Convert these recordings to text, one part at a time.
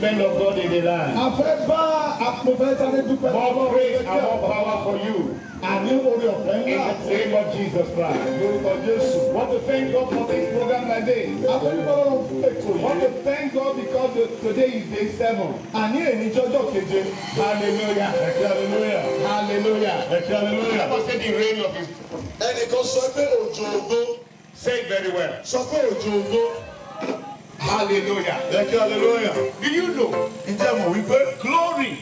achievement of God in the land. More grace and more power for you. In the name of Jesus Christ. Want to thank God for this program like this. Want to thank God because today is day 7. Hallelujah. Hallelujah. Hallelujah. Hallelujah. Let us say the reign of his. Say it very well. Hallelujah. Hallelujah. Do you know? Glory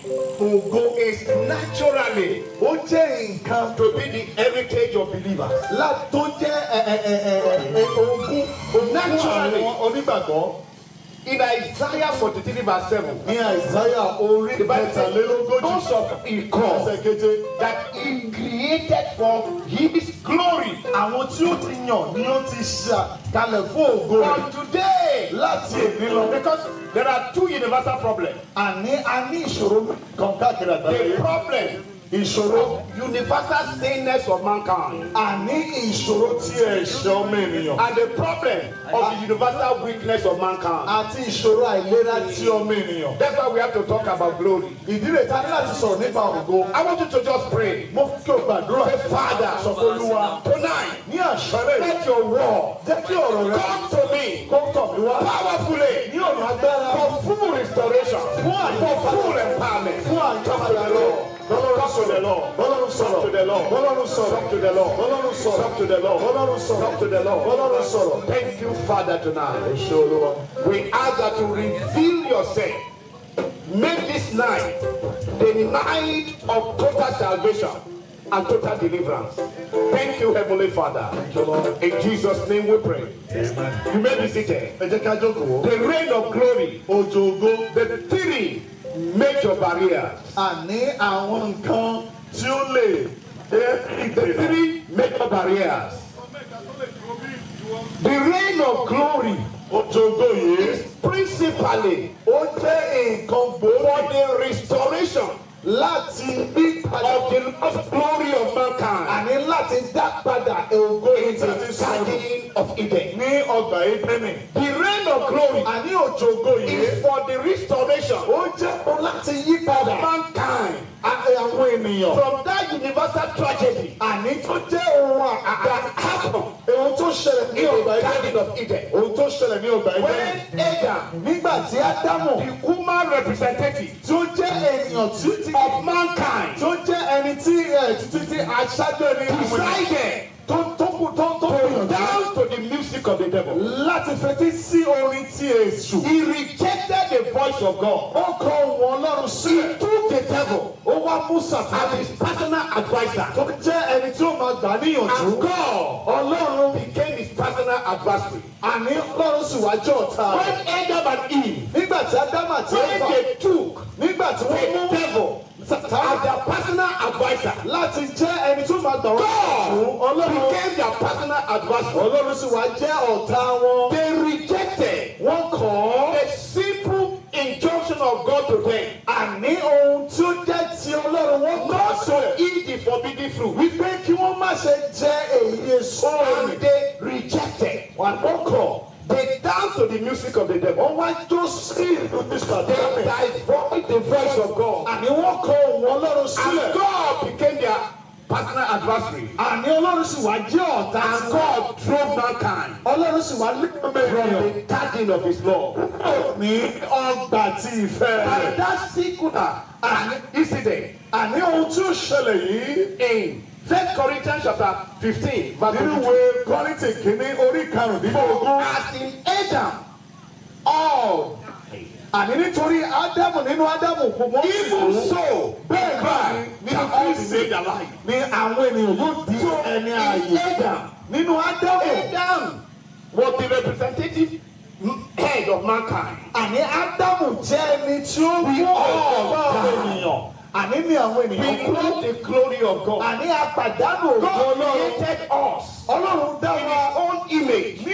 is naturally to be the heritage of believers. Naturally. In Isaiah 43 verse 7, the Bible says, those of equal that he created for his glory. But today, because there are two universal problems. The problem of universal sameness of mankind, and the problem of the universal weakness of mankind. That's why we have to talk about glory. I want you to just pray. Say, Father, tonight, let your word come to me powerfully for full restoration, for full empowerment. Talk to the Lord. Talk to the Lord. Talk to the Lord. Talk to the Lord. Talk to the Lord. Talk to the Lord. Thank you, Father, tonight. We ask that you reveal yourself. Make this night the night of total salvation and total deliverance. Thank you, Heavenly Father. In Jesus' name we pray. Amen. You may be seated. The reign of glory. The three major barriers. The three major barriers. The reign of glory is principally for the restoration of the lost glory of mankind in the Garden of Eden. The reign of glory is for the restoration of mankind from that universal tragedy that happened in the Garden of Eden. When Adam, the human representative of mankind, decided to dance to the music of the devil. He rejected the voice of God. He took the devil as his personal advisor. And God became his personal adversary. When Adam and Eve, when they took the devil as their personal advisor, God became their personal advisor. They rejected the simple injunction of God to them not to eat the forbidden fruit. And they rejected. They danced to the music of the devil. They diverted the voice of God. And God became their personal adversary. And God drove mankind from the garden of his law. And that singular incident in 1 Corinthians chapter 15 verse 22. As in Adam, all even so, Christ shall all be made alive. So Adam was the representative head of mankind. We all we love the glory of God. God created us in his own image, in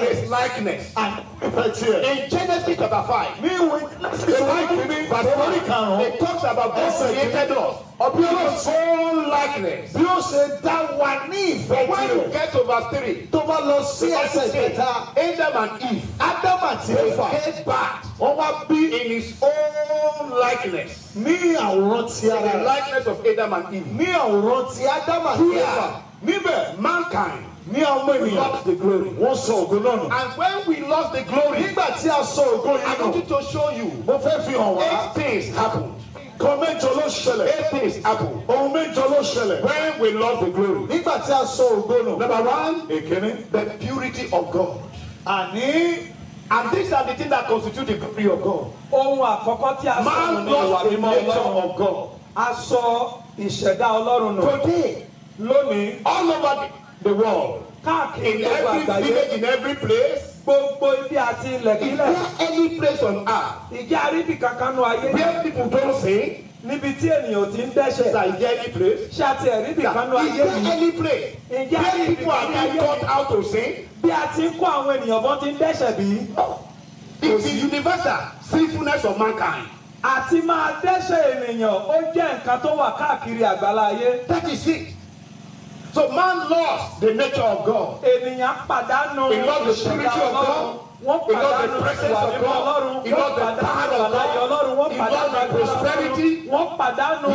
his likeness. In Genesis chapter 5, the Bible Orí karùn-ún. It talks about God created us. Ọbí In His own likeness. bí ó ṣe dá wa ní ìfẹ́ When you tirẹ̀. get to verse 3, Tó bá lọ sí the ẹsẹ̀ Bible says, kẹta. Adam and Eve, Ádámù àti they Éfà. gave birth Wọ́n wá bí in His own likeness. ní àwòrán ti The ara rẹ̀. likeness of Adam and Eve. Ní àwòrán ti Ádámù àti Éfà. Níbẹ̀ Mankind ní ọmọ ènìyàn. lost the glory. Wọ́n sọ ògo náà nù. And when we lost the glory, Nígbà tí a sọ ògo I yìí want you nù. to show you Mo fẹ́ fi hàn wá. 8 things happened. Kan mẹ́jọ ló ṣẹlẹ̀. 8 things happened Ohun mẹ́jọ ló ṣẹlẹ̀. when we lost the glory. Nígbà tí a sọ ògo nù. Number 1, Èkíní. the purity of God. Àní And these are the things that constitute the glory of God. Ohun àkọ́kọ́ tí a sọ Man ní ìwà lost the mímọ́ nature Ọlọ́run. of God. A sọ ìṣẹ̀dá Ọlọ́run nù. Today, Lónìí, all over the world, káàkiri in gbogbo every àgbáyé, village, in every place, gbogbo ibi àti is ilẹ̀kílẹ̀. there any place on earth Ìjẹ́ àríbì kankan nu ayé where people don't sin? níbi tí ènìyàn ti ń dẹ́ṣẹ̀. Is there any place? Ṣé àti ẹ̀ríbì kan nu Is ayé there yìí? any place Ìjẹ́ where àríbì people kan are nu being ayé taught yìí? how to sin? Bí a ti ń kọ́ àwọn ènìyàn bọ́n ti ń dẹ́ṣẹ̀ bí? It's the universal sinfulness of mankind. Àti máa dẹ́ṣẹ̀ ènìyàn ó jẹ́ nǹkan tó wà káàkiri àgbáláyé. That is it. So man lost the nature of God. Ènìyàn pàdánù He lost the ìṣẹ̀dá purity of Ọlọ́run. God. Wọ́n He lost pàdánù the presence ìwà of mímọ́ Ọlọ́run. God. He Wọ́n lost the pàdánù power of àlàyé Ọlọ́run. God. Wọ́n He pàdánù lost the agbára prosperity. Ọlọ́run. Wọ́n pàdánù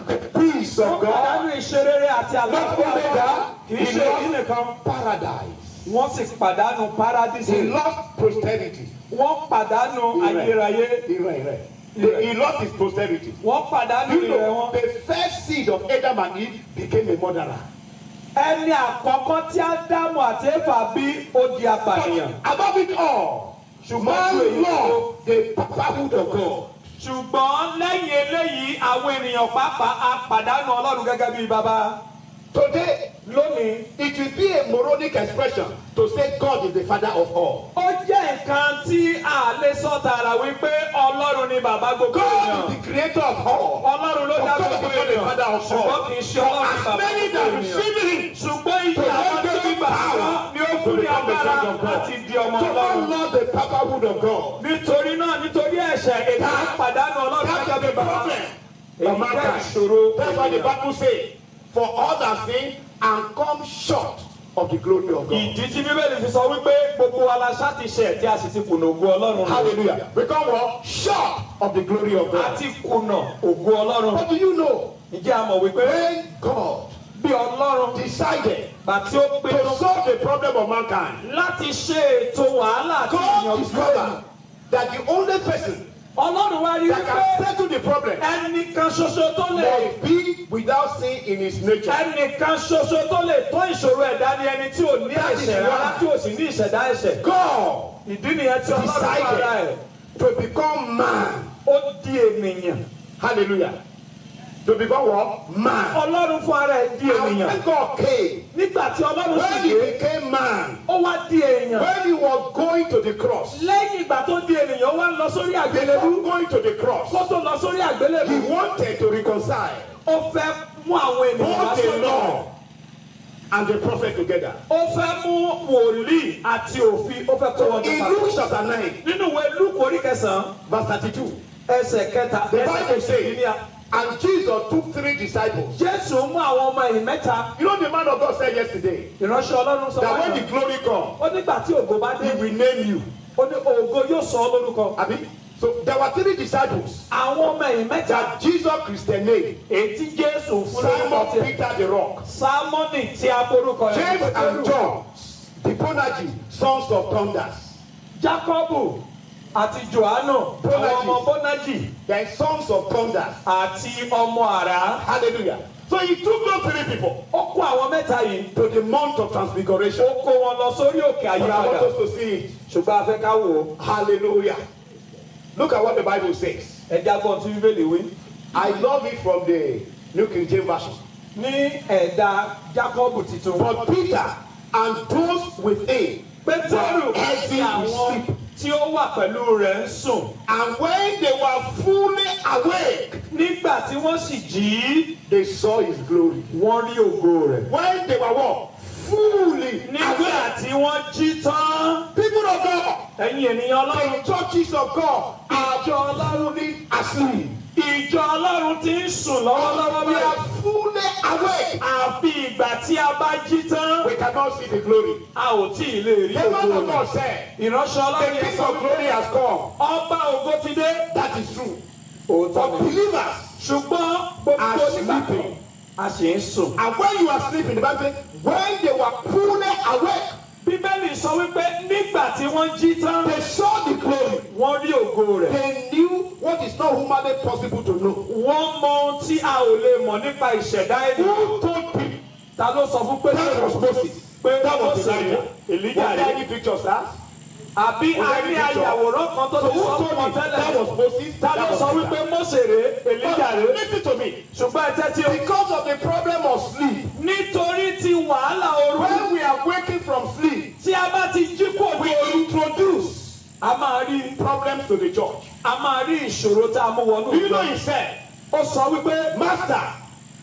The peace wọ́n of pàdánù God. ìṣerere àti Not àlàáfíà only Ọlọ́run. that, Kì í he ṣe èyí lost nìkan. paradise. Wọ́n sì pàdánù paradísì. He lost posterity. Wọ́n pàdánù ayérayé. He lost his posterity. Wọ́n pàdánù You ìrẹ̀ know, wọn. the first seed of Adam and Eve became a murderer. Ẹni àkọ́kọ́ tí Ádámù àti Éfà bí ó di apànìyàn. Above it all, man lost the fatherhood of God. Ṣùgbọ́n lẹ́yìn eléyìí àwọn ènìyàn pàápàá á pàdánù Ọlọ́run gẹ́gẹ́ bí bàbá. Today, Lónìí, it will be a moronic expression to say God is the father of all. ó jẹ́ nǹkan tí a lè sọ tààrà wípé Ọlọ́run ni bàbá gbogbo God ènìyàn. is the creator of all. Ọlọ́run ló dá Of course, gbogbo God is the ènìyàn. father of Ṣùgbọ́n all. kì í ṣe Ọlọ́run As bàbá many gbogbo that ènìyàn. receive him, Ṣùgbọ́n iye àwọn tó ń gbà wọ́n ni ó fún ní agbára láti di ọmọ so Ọlọ́run. man lost the fatherhood of God. Nítorí náà nítorí ẹ̀ṣẹ̀ ènìyàn pàdánù Ọlọ́run That's gẹ́gẹ́ bí the bàbá. problem Èyí of jẹ́ mankind. ìṣòro That's why the ènìyàn. Bible says, for all that sin and come short of the glory of God. Ìdí tí Bíbélì fi sọ wípé gbogbo wa la ṣáà ti ṣẹ̀ tí a sì ti kùnà ògo Ọlọ́run. Hallelujah. Become what? Short of the glory of A God. ti kùnà ògo Ọlọ́run. What do you know? Ǹjẹ́ a mọ̀ wípé When God bí Ọlọ́run decided bàtí ó pinnu to solve the problem of mankind, láti ṣe ètò wàhálà àti God ìyànjú discovered that the only person Ọlọ́run wá rí that wípé can settle the problem ẹnìkan ṣoṣo tó lè must be without sin in his nature. ẹnìkan ṣoṣo tó lè tó ìṣòro ẹ̀dá ni ẹni tí ò ní ẹ̀ṣẹ̀ rárá tí ò sì ní ìṣẹ̀dá ẹ̀ṣẹ̀. God Ìdí nìyẹn tí Ọlọ́run fún ara ẹ̀ decided to become man. ó di ènìyàn. Hallelujah. To become what? Man. Ọlọ́run fún ara ẹ̀ di And ènìyàn. when God came, Nígbà tí Ọlọ́run when sì he dé became man, ó wá di èèyàn. when he was going to the cross, Lẹ́yìn ìgbà tó di ènìyàn ó wá lọ sórí àgbélébú. before going to the cross, Kó tó lọ sórí he àgbélébú wanted to reconcile ó fẹ́ mú àwọn ènìyàn wá both the sọ́dọ̀. law and the prophet together. Ó fẹ́ mú wòlíì àti òfin ó fẹ́ kó wọn jọ In papọ̀. Luke chapter 9, Nínú ìwé Lúùkù orí kẹsàn-án verse 32, ẹsẹ̀ kẹta the ẹsẹ̀ Bible says, kejìlélíà. and Jesus took 3 disciples. Jésù mú àwọn ọmọ ẹ̀yìn mẹ́ta. You know, the man of God said yesterday Ìránṣẹ́ Ọlọ́run sọ that when wáyé. the glory comes, Ó nígbà tí ògo bá dé. he will name you. Ó ní ògo yóò sọ ọ́ lórúkọ. Abi? So there were 3 disciples Àwọn ọmọ ẹ̀yìn mẹ́ta. that Jesus christianated. Èyí tí Jésù fún lórúkọ Simon tiẹ̀. Peter the rock, Sámọ́nì tí a porúkọ rẹ̀. James and John, the Bonaji, sons of thunders. Jákọ́bù àti Jòhánù àwọn ọmọ Bónájì They are sons of thunders. àti ọmọ àrá. Hallelujah. So he took those 3 people Ó kó àwọn mẹ́ta yìí. to the Mount of Transfiguration. Ó kó wọn lọ sórí òkè But I want àyípadà. us to see it. Ṣùgbọ́n a fẹ́ ká wò ó. Hallelujah. Look at what the Bible says. Ẹ jábọ̀ tí Bíbélì wí. I love it from the New King James Version. Ní ẹ̀dá Jákọ́bù titun. But Peter and those with him Pétérù were àti heavy with àwọn sleep. tí ó wà pẹ̀lú rẹ̀ ń sùn. And when they were fully awake, Nígbà tí wọ́n sì jí, they saw his glory. wọ́n rí ògo rẹ̀. When they were what? Fully Nígbà awake. tí wọ́n jí tán, People of God, ẹ̀yin ènìyàn the Ọlọ́run, churches of God are fully asleep. Ìjọ Ọlọ́run ti ń sùn lọ́wọ́lọ́wọ́ We báyìí. are fully awake. Àfi ìgbà tí a bá jí tán, We cannot see the glory. a ò tí ì lè rí The man ògo of rẹ̀. God said, Ìránṣẹ́ the Ọlọ́run yẹn King sọ of glory wípé has come. ọba ògo ti dé. That is true. Òótọ́ But ni. believers Ṣùgbọ́n gbogbo are onígbàgbọ́ sleeping. a sì ń sùn. And when you are sleeping, the Bible says, when they were fully awake, Bíbélì sọ wípé nígbà tí wọ́n jí tán, they saw the glory. wọ́n rí ògo rẹ̀. They knew what is not humanly possible to know. Wọ́n mọ ohun tí a ò lè mọ̀ nípa ìṣẹ̀dá ènìyàn. Who told people? Ta ló sọ fún That was Pétérù Moses. pé That was Mósè Elijah. Èlíjà Were there rẹ̀? any pictures, sir? Àbí a ní ayàwòrán kan tó So ti who sọ told fún ọ me that tẹ́lẹ̀? was Moses? Ta ló That was sọ Peter. wípé Mósè rèé, Èlíjà rèé? Listen to me. Ṣùgbọ́n ẹ tẹ́tí o. Because of the problem of sleep, Nítorí ti wàhálà ooru when we are waking from sleep, tí a bá ti jí kúrò we ní ooru, introduce a máa rí problems to the church. ìṣòro tá a mú wọnú Do you know ìjọ. he said, Ó sọ wípé Master,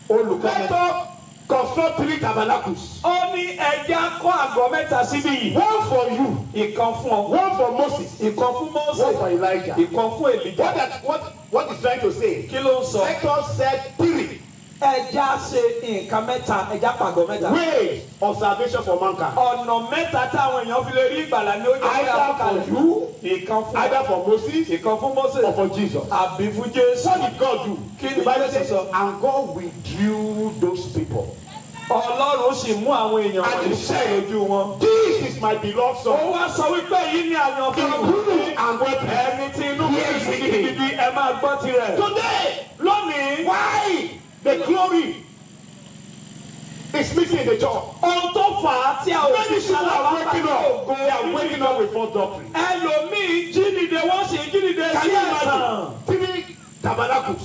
olùkọ́ let us construct 3 tabernacles. ó ní ẹja kọ́ àgọ́ mẹ́ta síbí yìí. One for you, Ìkan fún ọ, one for Moses, ìkan fún one for Mósè, Elijah. ìkan fún Èlíjà. What is trying to say? Kí ló ń sọ? Let us set 3 Ẹja ṣe nǹkan mẹ́ta, ẹja pàgọ́ mẹ́ta. ways of salvation for mankind. Ọ̀nà mẹ́ta táwọn èèyàn fi lè rí ìgbàlà ní ojú ọjọ́ Either àkọkalẹ̀. for you, Ìkan fún either for Moses, ìkan fún Mósè or for Jesus. àbí fún Jésù. What did God do? Kí ni The Bible Jésù says, sọ? and God withdrew those people. Ọlọ́run sì mú àwọn èèyàn And wọ̀nyí he said, lójú wọn. This is my beloved Ó son. wá sọ wípé yìí ni àyànfẹ́ In ọmọ whom mi. I'm well pleased. Ẹni tí inú mi Yes, sì he did. gidigidi ẹ máa gbọ́ tirẹ̀. Today, Lónìí, why the glory is missing in the church? ohun tó fà á tí a ò Many fi people are ṣàlàyé waking up. They are waking up with false doctrine. Ẹlòmíì jí dìde wọ́n sì jí dìde Can sí you ẹ̀sán. imagine 3 tabernacles?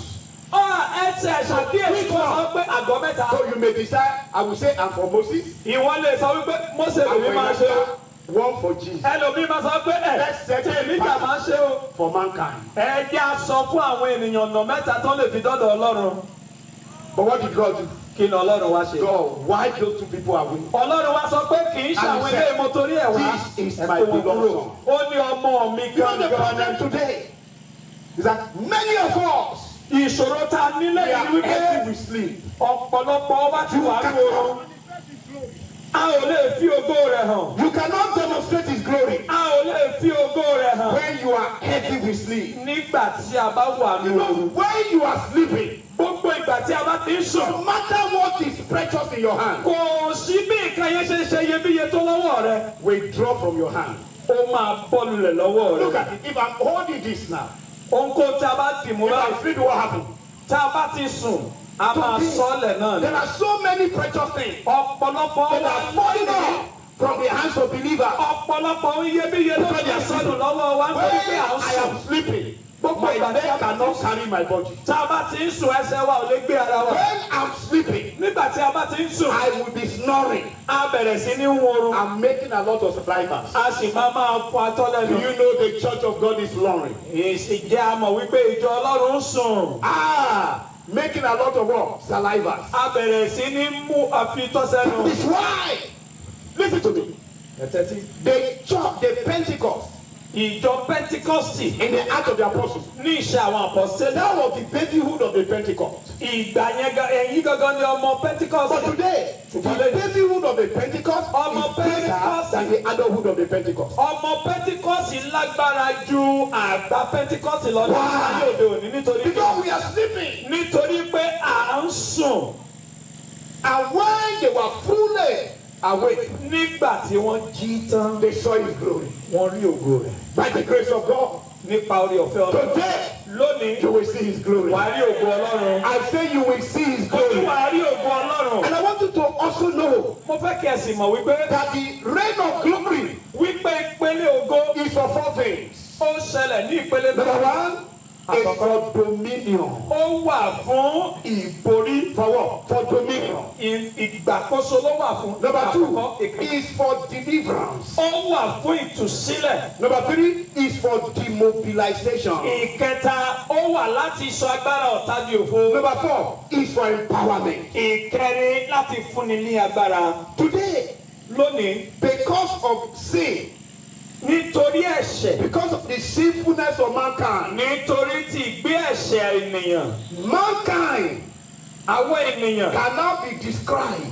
Ẹsẹ̀ ṣàkíyèsí kó sọ pé àgọ́ mẹ́ta. So you may decide, I will say, and for Moses, Ìwọ lè sọ wípé Mósè and lèmi for máa ṣe o. Elijah, one for Jesus, Ẹlòmíì máa sọ pé Let's set tí Èlíjà máa ṣe o. for mankind. Ẹ jẹ́ á sọ fún àwọn ènìyàn ọ̀nà mẹ́ta tó lè fi dọ́dọ̀ Ọlọ́run. But what did God do? Kí ni Ọlọ́run wá ṣe? God, why those 2 people are winning? Ọlọ́run wá sọ pé kì í ṣàwọn And he ilé said, ìmọ̀ torí ẹ̀ wá. This is Ẹ my kó wọn beloved kúrò. son. Ó ní ọmọ mi You know the gangan. problem today is that many of us, Ìṣòro tá a nílé we are yìí wípé heavy with sleep. ọ̀pọ̀lọpọ̀ wa ti wà ní oorun. A ò lè fi ògo rẹ̀ hàn. You cannot demonstrate His glory A ò lè fi ògo rẹ̀ hàn. when you are heavy with sleep. Nígbà tí a bá wà ní You know, oorun. when you are sleeping, Gbogbo ìgbà tí a bá ti ń sùn. no matter what is precious in your hand, Kò sí bí nǹkan yẹn ṣe ṣe iyebíye tó lọ́wọ́ rẹ. will drop from your hand. Ó máa bọ́ lulẹ̀ lọ́wọ́ Look rẹ. at it. If I'm holding this now, Ohunkóhun tí a bá dì mú if báyìí. I'm sleeping, what happened? Tá a bá ti sùn, a máa sọ́lẹ̀ náà ni. There are so many precious things Ọ̀pọ̀lọpọ̀ that wa are falling off from the hands of believers. ọ̀pọ̀lọpọ̀ iyebíye ló ti sọnù lọ́wọ́ wa When nítorí pé à ń I sùn. am sleeping, Gbogbo my ìgbà tí a leg bá ti cannot sùn. carry my body. Tá a bá ti ń sùn ẹsẹ̀ wa ò lè gbé ara wa. When I'm sleeping, Nígbà tí a bá ti ń sùn, I will be snoring. a bẹ̀rẹ̀ sí ní wọrun. I'm making a lot of survivors. A sì máa fọ atọ́ Do lẹ́nu. you know the church of God is snoring? Ìjẹ́ a mọ̀ wípé ìjọ Ọlọ́run ń sùn. Making a lot of what? Salivas. A bẹ̀rẹ̀ sí ní mú àfitọ́ sẹ́nu. It's why. Listen to me. The church, the Pentecost, Ìjọ Pẹ́ntíkọ́sì in the Acts of the Apostles, ní ìṣe àwọn àpọ́sítélì. that was the babyhood of the Pentecost. Ìgbà yẹn ẹ̀yìn gangan ni ọmọ But Pẹ́ntíkọ́sì. today, the babyhood of the Pentecost is bigger than the adulthood of the Pentecost. Ọmọ Pẹ́ntíkọ́sì lágbára ju àgbà Pẹ́ntíkọ́sì lọ ní ayé òde òní nítorí Because we are sleeping. nítorí pé à ń sùn. And when they were fully awake, Nígbà tí wọ́n jí tán, they saw His glory. wọ́n rí ògo rẹ̀. By the grace of God, Nípa orí ọ̀fẹ́ Ọlọ́run. today Lónìí, you will see His glory. wàá rí ògo Ọlọ́run. I say you will see His Mo ní glory. wàá rí ògo Ọlọ́run. And I want you to also know Mo fẹ́ kí ẹ sì mọ̀ wípé that the reign of glory wípé ìpele ògo is for 4 things. ó ṣẹlẹ̀ ní ìpele Number náà. 1 is for dominion. Ó wà fún ìborí. For what? For dominion. Ìgbàkóso ló wà fún. Number Àkọ́kọ́, 2 ìkejì. is for deliverance. Ó wà fún ìtúsílẹ̀. Number 3 is for demobilization. Ìkẹta, ó wà láti sọ agbára ọ̀tá di òfo. Number 4 is for empowerment. Ìkẹrin, láti fúnni ní agbára. Today, Lónìí, because of sin, nítorí ẹ̀ṣẹ̀. Because of the sinfulness of mankind. Nítorí tí ìgbé ẹ̀ṣẹ̀ ènìyàn. Mankind Àwọn ènìyàn. can now be described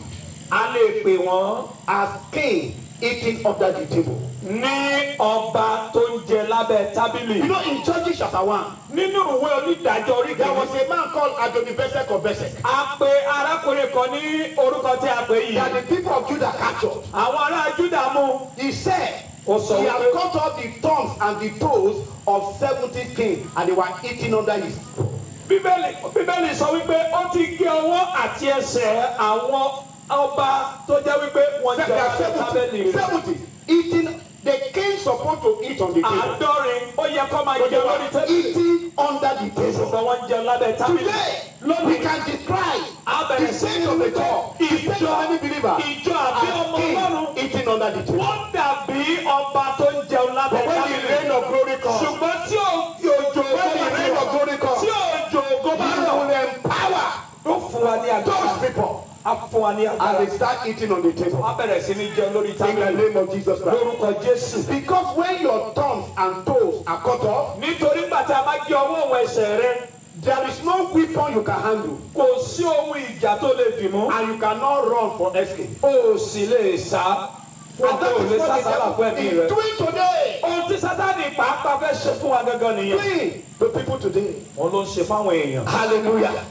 A lè pè wọ́n as king eating under the table. ní ọba tó ń jẹ lábẹ́ tábìlì. You know, in Judges chapter 1, Nínú ìwé onídàájọ́ orí there was kìíní. a man called Adonibesek of Besek A pe arákùnrin kan ní orúkọ tí a pè that yìí. the people of Judah captured. Àwọn ará Júdà mú. He said Ó sọ he wípé- had cut off the thumbs and the toes of 70 kings and they were eating under his. Bíbélì sọ wípé ó ti gé ọwọ́ àti ẹsẹ̀ àwọn ọba tó jẹ́ wípé wọ́n There jẹ are tábìlì 70, rẹ̀. 70 eating. The king supposed to eat on the table. Àádọ́rin ó yẹ kó máa But jẹ they lórí were tábìlì. eating under the table. Ṣùgbọ́n wọ́n jẹ lábẹ́ tábìlì. Today, we Lónìí, can describe a the bẹ̀rẹ̀ sí saints ní of the wípé God, the saints of many believers, ìjọ àbí as ọmọ king Ọlọ́run eating under the table. wọ́n dàbí ọba tó ń jẹun lábẹ́ But when the tábìlì. reign of glory comes, Ṣùgbọ́n tí òjò when the reign of glory comes, tí òjò ògo bá he rọ̀, will empower ó fún wa ní those agbára. people A fún wa ní agbára. and they start eating on the table. A bẹ̀rẹ̀ sí ní jẹun lórí In the tábìlì. name of Jesus Christ. Lórúkọ Jésù. Because when your thumbs and toes are cut off, Nítorí nígbà tí a bá gé ọwọ́ òun ẹsẹ̀ rẹ, there is no weapon you can handle kò sí ohun ìjà tó lè dì mú. and you cannot run for escape. O ò sì lè sá. Fún And that ọkọ ò lè is sá what the sábà fún devil ẹ̀mí is rẹ. doing today. Ohun tí Sátánì pàápàá fẹ́ ṣe fún wa gangan nìyẹn. Doing to people today. Òun ló ń ṣe fáwọn èèyàn. Hallelujah.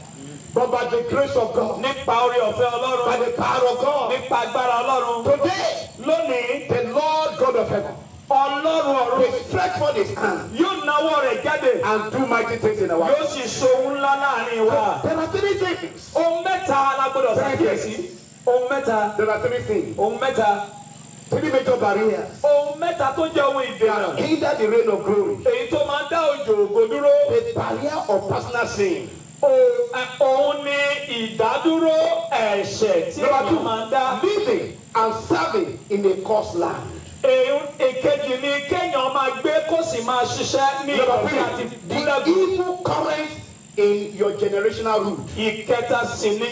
But by the grace of God, Nípa orí ọ̀fẹ́ by Ọlọ́run, the power of God, nípa agbára Ọlọ́run, today, lónìí, the Lord God of heaven Ọlọ́run ọ̀run will stretch forth his hand yóò nawọ́ rẹ̀ jáde. and do mighty things in our Yóò lives. sì ṣe ohun ńlá láàrin wa. There are three things. Ohun mẹ́ta la gbọ́dọ̀ ṣàkíyèsí. Ohun mẹ́ta. There are three things. Ohun mẹ́ta. Three major barriers Ohun mẹ́ta tó jẹ́ ohun ìdènà. that hinder the reign of glory. Èyí tó máa ń dá òjò ògo dúró. The barrier of personal sin. Òun ni ìdádúró ẹ̀ṣẹ̀ tí Number èèyàn máa ń dá. two, living and serving in a cursed land. Èkejì ni kéèyàn máa gbé kó sì máa ṣiṣẹ́ ní Number ìrọ̀lẹ́ àti three, the búlẹ́gùn. evil currents in your generational root. Ìkẹta sì ni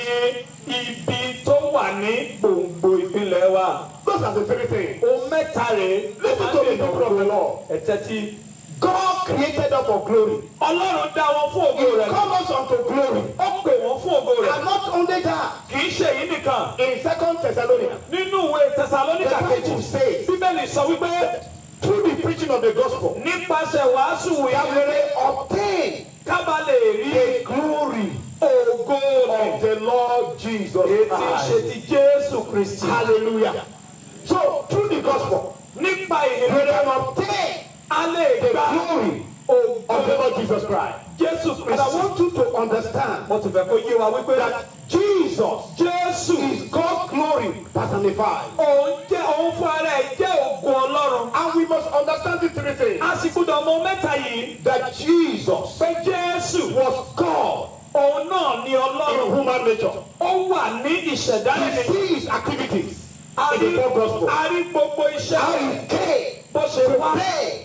ibi tó wà ní gbòǹgbò ìpínlẹ̀ wa. Those are the three things. Ohun mẹ́ta rèé ló Listen máa to ń the dènà people of the ògo. Lord. Ẹ̀tẹ́tí. God created us for glory. Ọlọ́run dá wọn fún ògo He rẹ̀. called us unto glory. Ó pè wọ́n fún ògo rẹ̀. And not only that, Kì í ṣe èyí nìkan. in 2 Thessalonians, Nínú ìwé Tẹsalóníkà the kejì, Bible says, Bíbélì sọ wípé through the preaching of the gospel, nípasẹ̀ wàásù that we ìrere may obtain kábà lè rí the glory ògo rẹ̀ of the Lord Jesus èyí tí ń ṣe Christ. ti Jésù Kristi. Hallelujah. So, through the gospel, Nípa we ìrere can obtain a lè the gba glory ògo of the Lord Jesus Christ. Jésù And I Kristi. want you to understand Mo tún fẹ́ kó yé wa wípé that Jesus Jésù is God's glory personified. òun fún ara ẹ̀ jẹ́ ògo Ọlọ́run. And we must understand the three things. A sì gbọ́dọ̀ mọ mẹ́ta yìí That Jesus pé Jésù was God òun náà ni in Ọlọ́run. human nature. Ó wà ní ìṣẹ̀dálẹ̀ We ni. see his activities A in the rí four gospels. a rí gbogbo iṣẹ́ How rẹ̀ he came bó ṣe to wá. pay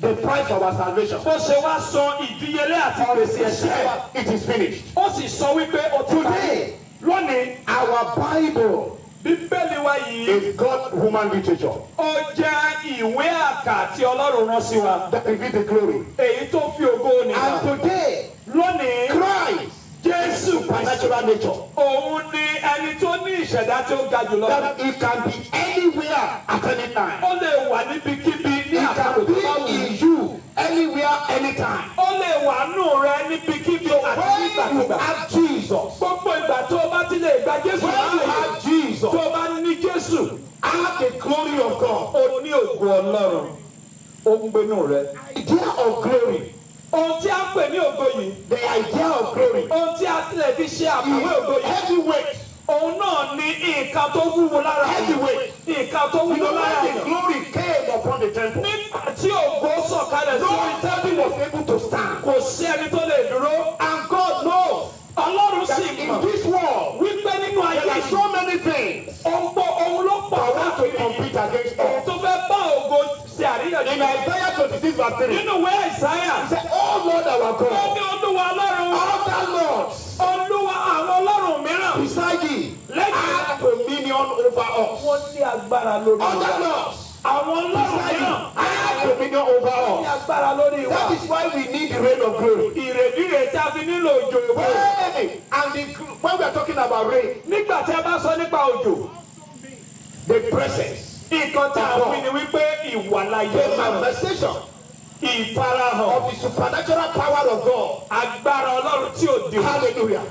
the price of our salvation. Bó ṣe wá san ìdíyelé àti gbèsè He ẹ̀ṣẹ̀. said, it is finished. Ó sì sọ wípé ó ti parí. Today, Lónìí, our Bible Bíbélì wa yìí is God's human literature ó jẹ́ ìwé àkà tí Ọlọ́run rán sí wa. that reveals the glory. Èyí tó fi ògo And nìkan. today, Lónìí, Christ, Jésù Kristi, supernatural nature, òun ni ẹni tó ní ìṣẹ̀dá tí ó ga jùlọ. that it can be anywhere at any time. Ó lè wà níbikíbi ní It àkókò can tó bá wù. be in you anywhere, anytime. Ó lè wà nù rẹ níbikíbi àti When you nígbàkúgbà. have Jesus, Gbogbo ìgbà tó o bá ti lè gba Jésù when you láàyè, have Jesus, tó o bá ní Jésù, have the glory of God. o ní ògo Ọlọ́run. Ó ń gbénú rẹ. Idea of glory, Ohun tí a ń pè ní ògo yìí, the idea of glory ohun tí a tilẹ̀ fi ṣe àkàwé ògo is yìí, heavyweight. òun náà ni nǹkan tó wúwo lára yìí. Heavyweight. Nǹkan tó You wúwo know lára when the yìí. glory came upon the temple, Nígbà tí ògo sọ̀kalẹ̀ no sórí temple was able to stand. kò sí ẹni tó lè dúró. And God knows Ọlọ́run that sì in mọ̀ this world, wípé nínú ayé there are yìí, so many things òun ló pọ̀ that want to káàkiri. compete against Èyí us. tó fẹ́ bá ògo ṣe In àríyànjiyàn. Isaiah 26 verse 3, Nínú ìwé Àìsáyà, he said, oh Lord our ó God, ní Olúwa Ọlọ́run, other lords Olúwa àwọn Ọlọ́run mìíràn. beside thee Lẹ́yìn have dominion over us. wọ́n ní agbára lórí Other wa. lords Àwọn Ọlọ́run beside mìíràn thee have dominion over Ní us. agbára lórí wa. That is why we need the rain of glory. Ìrèdíre tí a fi nílò òjò ògo. When we are talking about rain, Nígbà tí a bá sọ nípa òjò, the presence, nǹkan tí a wí ni wípé ìwàláyé the Ọlọ́run, manifestation ìfarahàn, of the supernatural power of God. agbára Ọlọ́run tí ò dé. Hallelujah.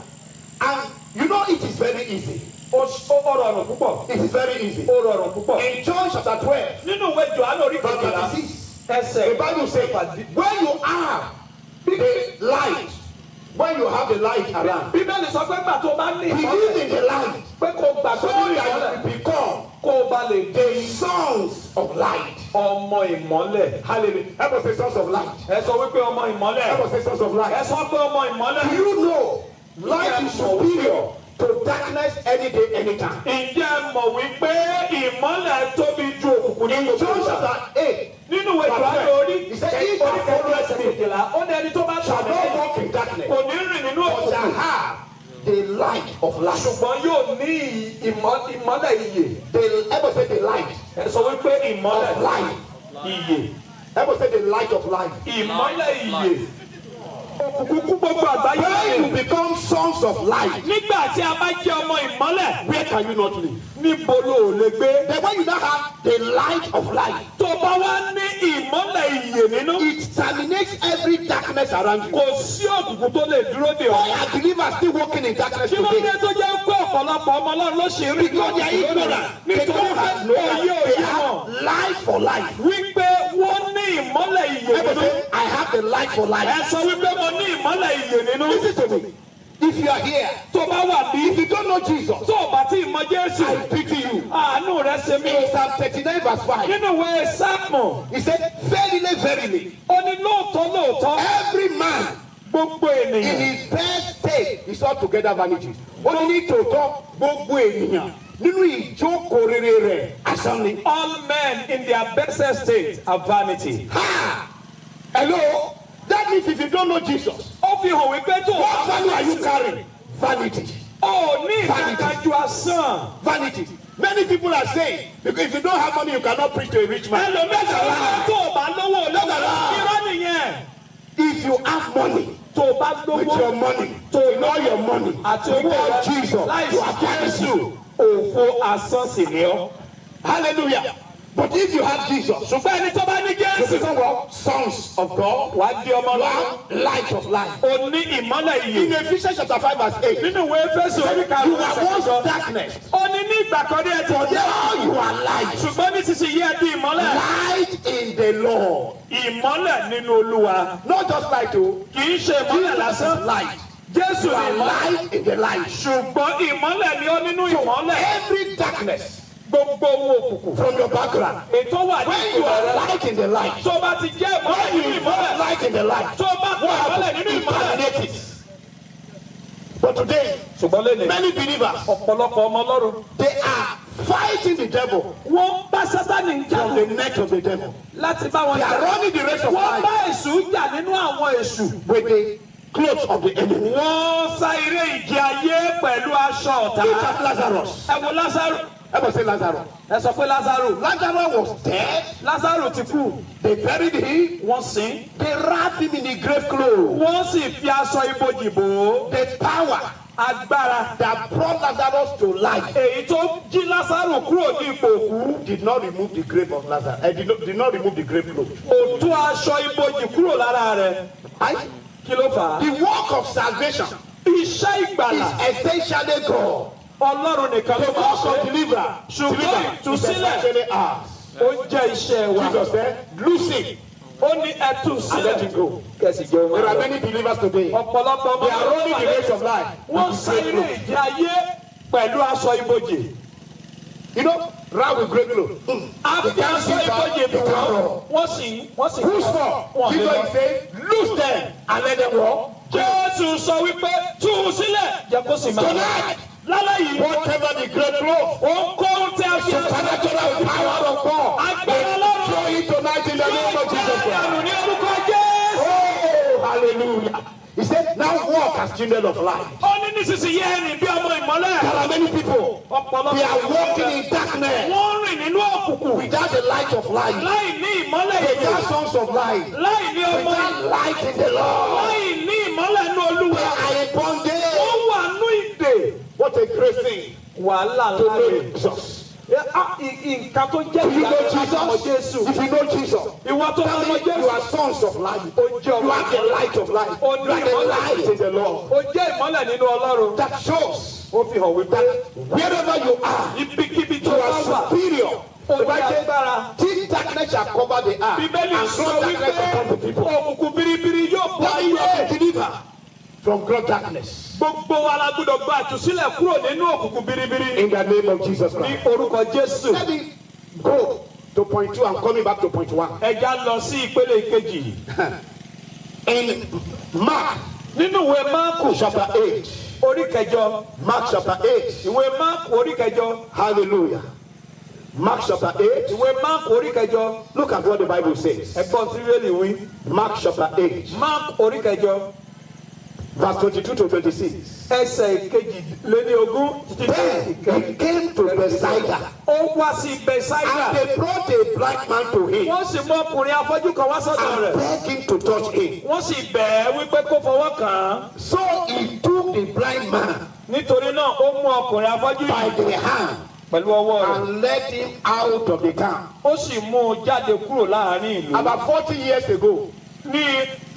And you know it is very easy. Ó rọrùn púpọ̀. It is very easy. Ó rọrùn púpọ̀. In John chapter 12, Nínú ìwé Jòhánù orí verse kejìlá, 36, ẹsẹ̀ the Bible says, when you have the light, when you have the light around, Bíbélì sọ pé gbà tó bá ní believe ìmọ́lẹ̀ in the light, pé kó so gbàgbọ́ nínú that ìmọ́lẹ̀ you become kó o bá lè dé the sons of light. ọmọ ìmọ́lẹ̀. Hallelujah. Help us say sons of light. Ẹ sọ wípé ọmọ Help ìmọ́lẹ̀. us say sons of Ẹ light. sọ pé ọmọ ìmọ́lẹ̀. Do you know light is superior to darkness any day, anytime? Ǹjẹ́ ẹ mọ̀ wípé ìmọ́lẹ̀ tóbi ju òkùnkùn ní In gbogbo John ìgbà? chapter 8, Nínú ìwé Jòhánù orí he said, "He that followeth me kejìlá, ó ní ẹni tó bá shall tọ̀ not mí walk in darkness, kò ní rìn nínú but shall òkùnkùn. have the light of life." Ṣùgbọ́n yóò ní ìmọ́lẹ̀ ìyè. Help us say the light Ẹ sọ wípé ìmọ́lẹ̀ of life. ìyè. Help us say the light of life. Ìmọ́lẹ̀ ìyè. Òkùnkùn kú gbogbo àgbáyé. When you become sons of light, Nígbà tí a bá jẹ́ ọmọ ìmọ́lẹ̀, where can you not live? níbo ló ò lè gbé? Then when you now have the light of life, Tó bá wá ní ìmọ́lẹ̀ ìyè nínú, it terminates every darkness around you. kò sí òkùnkùn tó lè dúró dè ọ́. Why are believers still walking in darkness Kí ló today? dé tó jẹ́ pé ọ̀pọ̀lọpọ̀ ọmọ Ọlọ́run ló ṣì ń rí Because they are ignorant. They Nítorí don't pé have no òye light. They òye wọn. have light for life. Wípé wọ́n ní ìmọ́lẹ̀ ìyè Help us nínú. say, I have the light for Ẹ life. sọ wípé mo ní ìmọ́lẹ̀ ìyè nínú. Listen to me. If you are here, Tó bá wà bí, if you don't know Jesus, tó o bá tí ì mọ Jésù, I pity you. àánú rẹ̀ ṣe mí. In Psalm 39 verse 5, Nínú ìwé Sáàmù, he said, "Verily, verily, ó ní lóòótọ́ every man gbogbo in ènìyàn his best state is altogether vanity." Ó ní ní tòótọ́ gbogbo ènìyàn nínú ìjókòó rere rẹ̀ asán ni. all men in their best state are vanity. Ha! Hello? That means if you don't know Jesus, Ó fi hàn wípé tó o what bá value wà are you carrying? Vanity. ó ní ìdájú asán. Vanity. Many people are saying, because if you don't have money, you cannot preach to a rich man. Ẹlòmíràn sọ pé tó o bá lówó olówó irọ́ nìyẹn. If you have money, Tó o bá with lówó your money, in all your money, àti owó without rẹ Jesus, you láìsí are vanity. Jésù òfo asán sì ni ọ́. Hallelujah. But if you have Jesus, Ṣùgbọ́n ẹni tó bá ní you Jésù become what? Sons of God. wà á di ọmọ You Ọlọ́run. have light of life. O ní ìmọ́lẹ̀ In ìyè. Ephesians chapter 5 verse 8, Nínú ìwé Éfésù orí you karùn-ún were ẹsẹ̀ once kẹjọ. darkness, Ó ní ní ìgbà kan ní ẹtì but jẹ́. now you are light. Ṣùgbọ́n nísinsìnyí ẹ di ìmọ́lẹ̀. Light in the Lord. Ìmọ́lẹ̀ nínú Olúwa. Not just light, oh. Kì í ṣe ìmọ́lẹ̀ lásán. Light. Jésù You ni are ìmọ́lẹ̀. light in the light. Ṣùgbọ́n ìmọ́lẹ̀ ni ó nínú ìmọ́lẹ̀. Every darkness Gbogbo owó òkùnkùn. from your background, Ètò wà ní when you ìpìlẹ̀ are rẹ. light in the light, Tó bá ti jẹ́ ìmọ́lẹ̀ when nínú you ìmọ́lẹ̀. have light in the light, Tó bá kọ́ ìmọ́lẹ̀ nínú it ìmọ́lẹ̀. terminates it. But today, Ṣùgbọ́n lónìí, many believers, ọ̀pọ̀lọpọ̀ ọmọ Ọlọ́run. they are fighting the devil Wọ́n bá Sátánì ń jà from the neck of the devil. láti bá wọn They are jà. running the race of Wọ́n bá life èṣù jà nínú àwọn èṣù. with the clothes of the enemy. Wọ́n sá eré ìje ayé pẹ̀lú aṣọ ọ̀tá. Look at Lazarus. Ẹ wo Lásárù. Ever say Lazarus? Ẹ sọ pé Lásárù. Lazarus was dead. Lásárù ti kú. They buried him. Wọ́n sin. They wrapped him in the grave clothes. Wọ́n sì fi aṣọ ibojì bò ó. The power Agbára. that brought Lazarus to life Èyí tó jí Lásárù kúrò ní ipò òkú. did not remove the grave of Lazarus. Did not remove the grave clothes. Kò tú aṣọ ibojì kúrò lára rẹ̀. Aye. Kí ló fà á? The work of salvation Iṣẹ́ ìgbàlà. is essentially God. Ọlọ́run nìkan The ló máa work ṣe. of deliverance Ṣùgbọ́n is ìtúsílẹ̀ essentially ours. ó jẹ́ iṣẹ́ wa. Jesus said, "Loose him Ó ní ẹtù and let sílẹ̀. him go." Kẹ̀sì jẹ́ There are wọn. many believers today. Ọ̀pọ̀lọpọ̀ ọmọ They are running the race of life. Wọ́n sá eré ìje ayé pẹ̀lú aṣọ ibojì. You know, run with great clothes. A fi aṣọ ibojì bò wọ́n. Wọ́n sì. Who's for? Jesus is saying, "Loose them and let them walk." Jésù sọ wípé tú u sílẹ̀ jẹ́ kó sì máa. Tonight, Lálẹ́ yìí, whatever the great clothes, ohunkóhun tí a fi supernatural power of God, agbára Ọlọ́run throw it tonight in the name of Jesus yóò Christ. dànù ní orúkọ Jésù. Oh, hallelujah. He said, now walk as children of light. ó ní nísinsìnyí ẹni bí ọmọ ìmọ́lẹ̀. There are many people, ọ̀pọ̀lọpọ̀ they are walking in darkness wọ́n rìn nínú òkùnkùn without the light of light. láì ní ìmọ́lẹ̀ They ìyè, are sons of light. láì ní ọmọ Without light in the Lord. láì ní ìmọ́lẹ̀ nínú Olúwa. They are in bondage. wọ́n wà nú ìdè. What a great thing wàhálà to ńlá know rẹ̀. Jesus. nǹkan tó jẹ́ If you know ìyá ọmọ Jesus, Jésù. if you know Jesus, ìwọ tó that mọ means you Jésù. are sons of light. ó jẹ́ You ọmọ are the light of light. You ó ní are the ìmọ́lẹ̀ light in the Lord. ó jẹ́ ìmọ́lẹ̀ nínú Ọlọ́run. That shows ó fi hàn wípé wherever you are, ibikíbi you tó bá are wà superior. ó The ní Bible says, agbára. thick darkness shall cover the earth, Bíbélì and sọ gross wípé darkness upon the people. òkùnkùn biribiri yóò bọ́ That you ayé. are delivered from gross darkness. gbogbo wa la gbọ́dọ̀ gba àtúnṣílẹ̀ kúrò nínú òkùnkùn biribiri. In the name of Jesus ní Christ. orúkọ Jésù. Let me go to point 2. I'm coming back to point 1. ẹja lọ sí ìpele ìkejì. In Mark nínú ìwé Máàkù chapter 8. orí kẹjọ. Mark chapter 8. ìwé Máàkù orí kẹjọ. Hallelujah. Mark chapter 8. ìwé Máàkù orí kẹjọ. Look at what the Bible says. ẹ̀gbọ́n tí Bíbélì wí. Mark chapter 8. Máàkù orí kẹjọ. Verse 22 to 26. ẹsẹ̀ kejìlélógún títí Then dé he came to Bethsaida, ó wá sí Bẹ́sáídà. and they brought a blind man to him wọ́n sì mú ọkùnrin afọ́jú kan wá sọ́dọ̀ and rẹ̀. begged him to touch him. wọ́n sì bẹ̀ ẹ́ wípé kó fọwọ́ kàn án. So he took the blind man nítorí náà ó mú ọkùnrin afọ́jú by yìí the hand pẹ̀lú ọwọ́ rẹ̀. and led him out of the town. ó sì mú un jáde kúrò láàrin ìlú. About 40 years ago, ní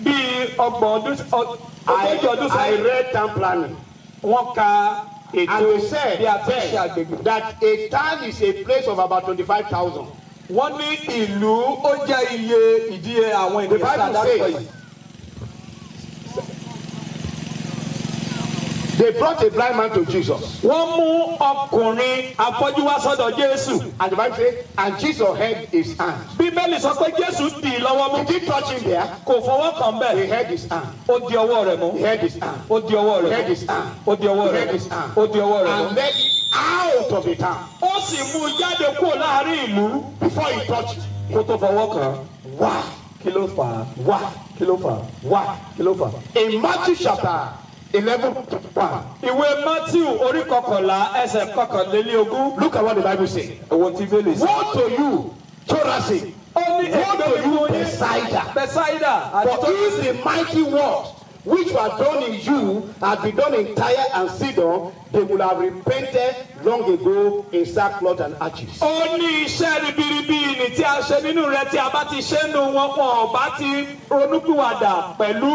bíi ọgbọ̀n ọdún ogójì ọdún I sẹ́yìn read town planning, wọ́n ka ètò and they said bí a ti ṣe àgbègbè. that a town is a place of about 25,000. wọ́n ní ìlú ó jẹ́ iye ìdíye àwọn The ènìyàn tá a Bible dárúkọ says yìí. they brought a blind man to Jesus. wọ́n mú ọkùnrin afọ́jú wá sọ́dọ̀ Jésù. And the Bible says, and Jesus held his hand. bíbélì sọ pé Jésù dì í lọ́wọ́ mú. Did he touch him there? kò fọwọ́ kàn He bẹ́ẹ̀. held his hand. ó di ọwọ́ rẹ̀ mú. He held his hand. ó di ọwọ́ He rẹ̀ held mú. his hand. ó di ọwọ́ He rẹ̀ held mú. his hand. ó di ọwọ́ rẹ̀ mú. And led him out of the town ó sì mú un jáde kúrò láàrin ìlú before he touched him. kó tó fọwọ́ kàn án. Why? kí ló fà á? Why? kí ló fà á? Why? kí ló fà á? In Matthew chapter 11:1, ìwé Mátíù orí kọkànlá ẹsẹ̀ kọkànlélógún. look at what the Bible says. owó tí bẹ́ẹ̀lì sọ. Woe to you, Chorazin! ó ní Woe ègbé to mi you, fún yín. Bethsaida! Bẹ́sáídà àti For tó if the mighty works which were done in you had been done in Tyre and Sidon, they would have repented long ago in sackcloth and ashes. ó ní iṣẹ́ ribiribi ni tí a ṣe nínú rẹ̀ tí a bá ti ṣe nù wọn wọn ò bá ti ronúpìwàdà pẹ̀lú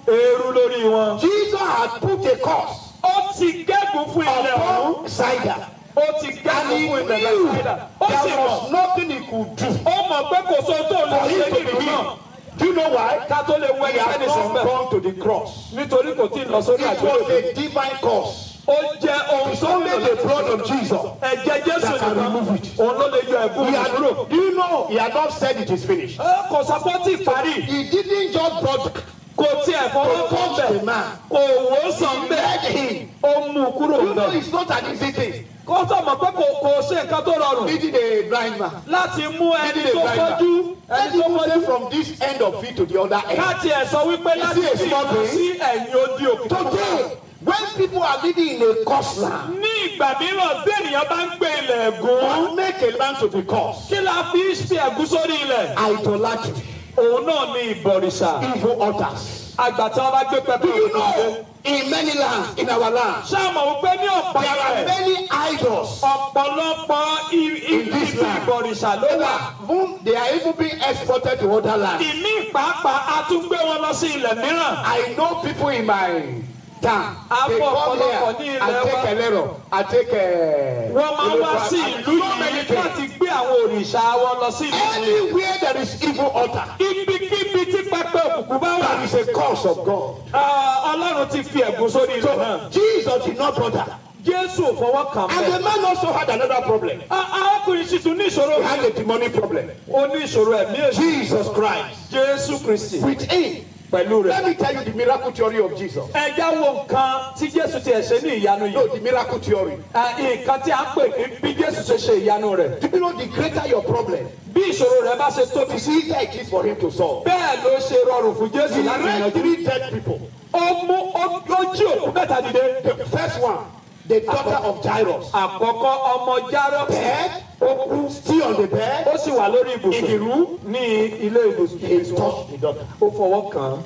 eérú lórí wọn. Jesus had put a curse ó ti gégùn fún ilẹ̀ ọ̀hún. upon Sidon, ó ti and gégùn he fún knew ilẹ̀ Bẹ́sáídà. ó sì there mọ̀ was nothing he could do ó mọ̀ pé kò sóhun tó lè for ṣe him to nínú be náà. healed. Do you know why? ká tó lè wẹ He had ẹni not sọ́gbẹ̀. gone to the cross. nítorí kò tí ì lọ sórí It àgbélébùú. was a divine curse. ó jẹ́ ohun It's tó only lè the blood of Jesus. ẹ̀jẹ̀ Jésù that can nìkan remove it. òun ló lè yọ ẹ̀gún He mi had, kúrò. do you know he had not said it is finished? kò sọ pé ó ti parí. He didn't just brought kò tiẹ̀ fọwọ́ to kọ́ touch bẹ̀. the man. kò wò ó sàn He bẹ́ẹ̀. led him. ó mú un kúrò You know náà. it's not an easy thing. kó tó mọ̀ pé kò ṣe nǹkan tó rọrùn. Leading a blind man. láti mú ẹni Leading tó a blind fọ́jú. man. Let ẹni tó him say fọ́jú. from this end of it to the other end. ká tiẹ̀ sọ wípé láti Is he a bí small ìlú thing? sí ẹ̀yìn odi òkè. Today, when people are living in a cursed land, ní ìgbà mìíràn bí ènìyàn bá ń gbé ilẹ̀ ẹ̀gún. what make a land to be cursed? kí la fi fi ẹ̀gún sórí ilẹ̀. Idolatry, òun náà ní ìbọ̀rìṣà. evil altars. àgbà tí wọ́n bá gbé pẹpẹ Do you òkú know dé. in many lands, in our land, ṣáà mọ̀ wípé ní ọ̀pọ̀ there are ilẹ̀ many idols. ọ̀pọ̀lọpọ̀ ibi this land. ìbọ̀rìṣà ló wà. Whom they are even being exported to other lands. ìmí pàápàá a tún gbé wọn lọ sí ilẹ̀ mìíràn. I know people in my town. A They bọ̀ come ọ̀pọ̀lọpọ̀ ní here ilẹ̀ and wa. take Elero, I take wọ́n máa wá sí ìlú so many yìí things. láti gbé àwọn òrìṣà wọn lọ sí ìlú yìí. Anywhere there is evil altar, ibikíbi tí pẹpẹ òkùnkùn bá wà. that is a curse of God. Ọlọ́run ti fi ẹ̀gún sórí ilẹ̀ náà. So Jesus did not bother. Jésù ò fọwọ́ kàn And bẹ́ẹ̀. the man also had another problem. arákùnrin sì tún ní ìṣòro. He had a demonic problem. ó ní ìṣòro ẹ̀mí èṣù. Jesus Christ. Jésù Kristi With him. pẹ̀lú rẹ̀. Let me tell you the miracle theory of Jesus. ẹja wo nǹkan tí Jésù ti ẹ̀ ṣe ní ìyanu No, yìí. the miracle theory. nǹkan tí a ń pè ní bí Jésù ṣe ṣe ìyanu rẹ̀. Do you know the greater your problem, bí ìṣòro rẹ̀ bá ṣe tóbi the sí. easier it is for him to solve. bẹ́ẹ̀ ló ṣe rọrùn fún Jésù He láti raised yanjú. 3 dead people. ó ó jí òkú mẹ́ta dìde. The first one, the daughter of Jairus. Àkọ́kọ́ ọmọ Járọ́sì. Dead, still on the bed. Ó sì wà lórí In the ibùsùn room, ní ilé ibùsùn. he touched the daughter. Ó fọwọ́ kàn án.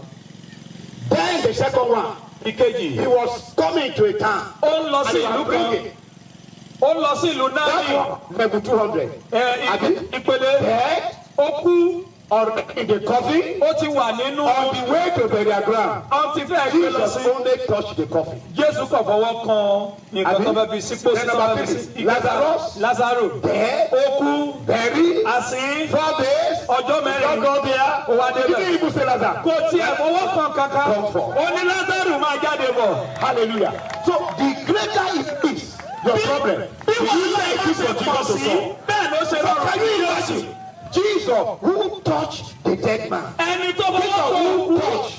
Then the second one, Ìkejì. he was coming to a town. Ó ń lọ And sí he ìlú was kan. bringing. Ó ń lọ sí ìlú That Náírà. one, level 200. Ìpele. Dead, Ó kú. or in the coffin, Ó ti wà nínú. on the way to burial ground. Ó ti fẹ́ gbé lọ Jesus sí. only touched the coffin. Jésù kò fọwọ́ kan nǹkan tó fẹ́ fi sípò sí tó fẹ́ fi sí. Lazarus. Lázárù. Dead, Ó kú. buried, Àsín. 4 days. Ọjọ́ mẹ́rin. Don't go there. Ó wá débẹ̀. He didn't even say Lazarus. Kò tiẹ̀ fọwọ́ kan kankan. Come forth. Ó ní Lázárù máa jáde bọ̀. Hallelujah. So the greater it is, your problem. Bí The wàhálà easier yìí it is ṣe for pọ̀ Jesus to sí, solve. bẹ́ẹ̀ ló ṣe So rọrùn. can you imagine? Jesus who touched the dead man. Ẹni tó fọwọ́ Jesus kan who òkú. touched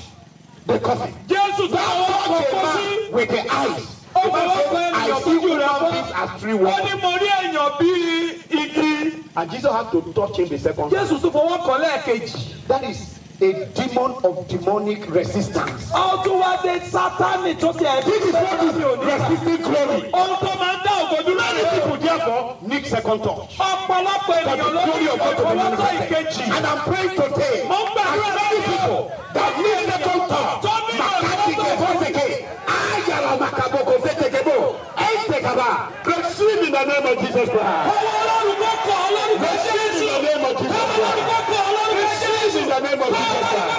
the coffin. Jésù tó fọwọ́ kan Touched òkú a sí. man with the eyes. Ó The man fọwọ́ said, kan I ènìyàn see fojú rẹ̀ human fọ́. beings as three Ó ní walkers. mo rí èèyàn bíi igi. And Jesus had to touch him the second time. Jésù tó fọwọ́ kan lẹ́ẹ̀kejì. That is a demon of demonic resistance. Ó tún wá dé Sátánì tó ti ẹ̀ This is what is resisting glory. ohun tó máa ń dá ògo dúró Many nìyẹn. people therefore need second touch. Ọ̀pọ̀lọpọ̀ For the ènìyàn ló ní glory of God to be ìfọwọ́tọ̀ manifested. ìkejì. And I'm praying today, Mo ń gbàdúrà as many people that need second touch, Makati Keboseke, Ayala Makaboko Vetekebo, Entekaba, receive in the name of Jesus Christ. Ọwọ́ Ọlọ́run kò kọ̀ Ọlọ́run kò Receive in the name of Jesus Ọlọ́run Christ. kò kọ̀ Ọlọ́run kò Receive in the name of Jesus Christ.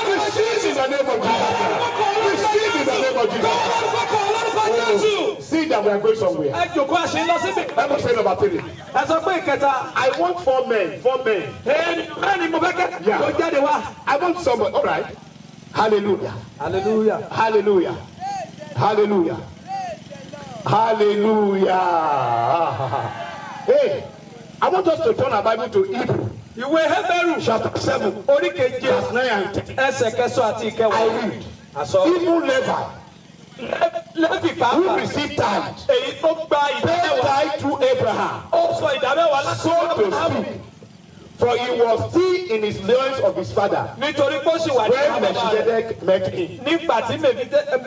Receive in the name of Jesus Christ. Receive in the name of Jesus Christ. Ọlọ́run kò kọ̀ Ọlọ́run kò Jésù. See that we are going somewhere. Ẹ jòkó àṣẹ lọ síbi. Let me say number 3. Ẹ sọ pé ìkẹta. I want 4 men. 4 men. Bẹ́ẹ̀ ni mo fẹ́ kẹ́. Yeah. Mo jáde wá. I want somebody. All right. Hallelujah. Hallelujah. Hallelujah. Hallelujah. Hallelujah. Hey, I want us to turn our Bible to Hebrew Ìwé Hébérù chapter 7, orí keje verse 9 and 10. ẹsẹ̀ kẹsàn àti I ìkẹwàá. read. Àsọ. Even Levi, Lẹ́fì who pàápàá. received tithe, Èyí tó gba paid ìdámẹ́wàá. tithe to Abraham, Ó sọ ìdámẹ́wàá láti so to speak. For he was still in his loins of his father nítorí pé ó sì wà ní when bàbá rẹ̀. Melchizedek met him. Nígbà tí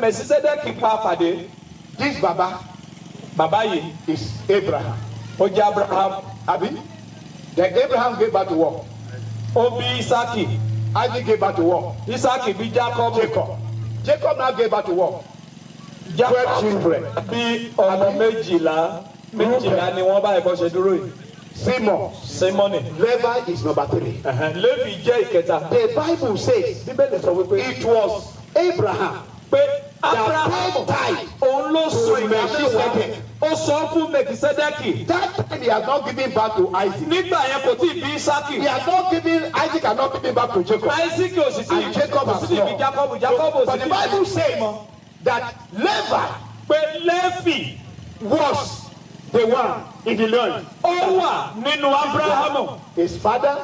Mèsísẹ́dẹ́kì pa pàdé. This Baba Bàbá yìí is Abraham. ó jẹ́ Abraham. Abi? Then Abraham gave back to what? Ó bí Ísákì. Isaac gave back to what? Ísákì bí Jákọ́bù. Jacob. Jacob now gave back to what? 12 children. Bí ọmọ méjìlá ni wọ́n bá ẹ̀kọ́ ṣe dúró yìí. Simon. Símọ́nì. Levi is number 3. Léfì jẹ́ ìkẹta. The Bible says Bíbélì sọ wípé it was Abraham pé that Abraham paid tithe. òun ló sọ to ìdámẹ́wàá. Melchizedek. Ó sọ fún Mèsísẹ́dẹ́kì. That time he has not given back to Isaac. Nígbà yẹn kò tí ì bí He Ísákì. has not given, Isaac has not given back to Jacob. Ísákì ò sì sí And Jacob has bí not. Jákọ́bù. Jákọ́bù ò sì But the sí Bible says that Levi pé Léfì was the one in the land. ó wà nínú Abrahamu. His father,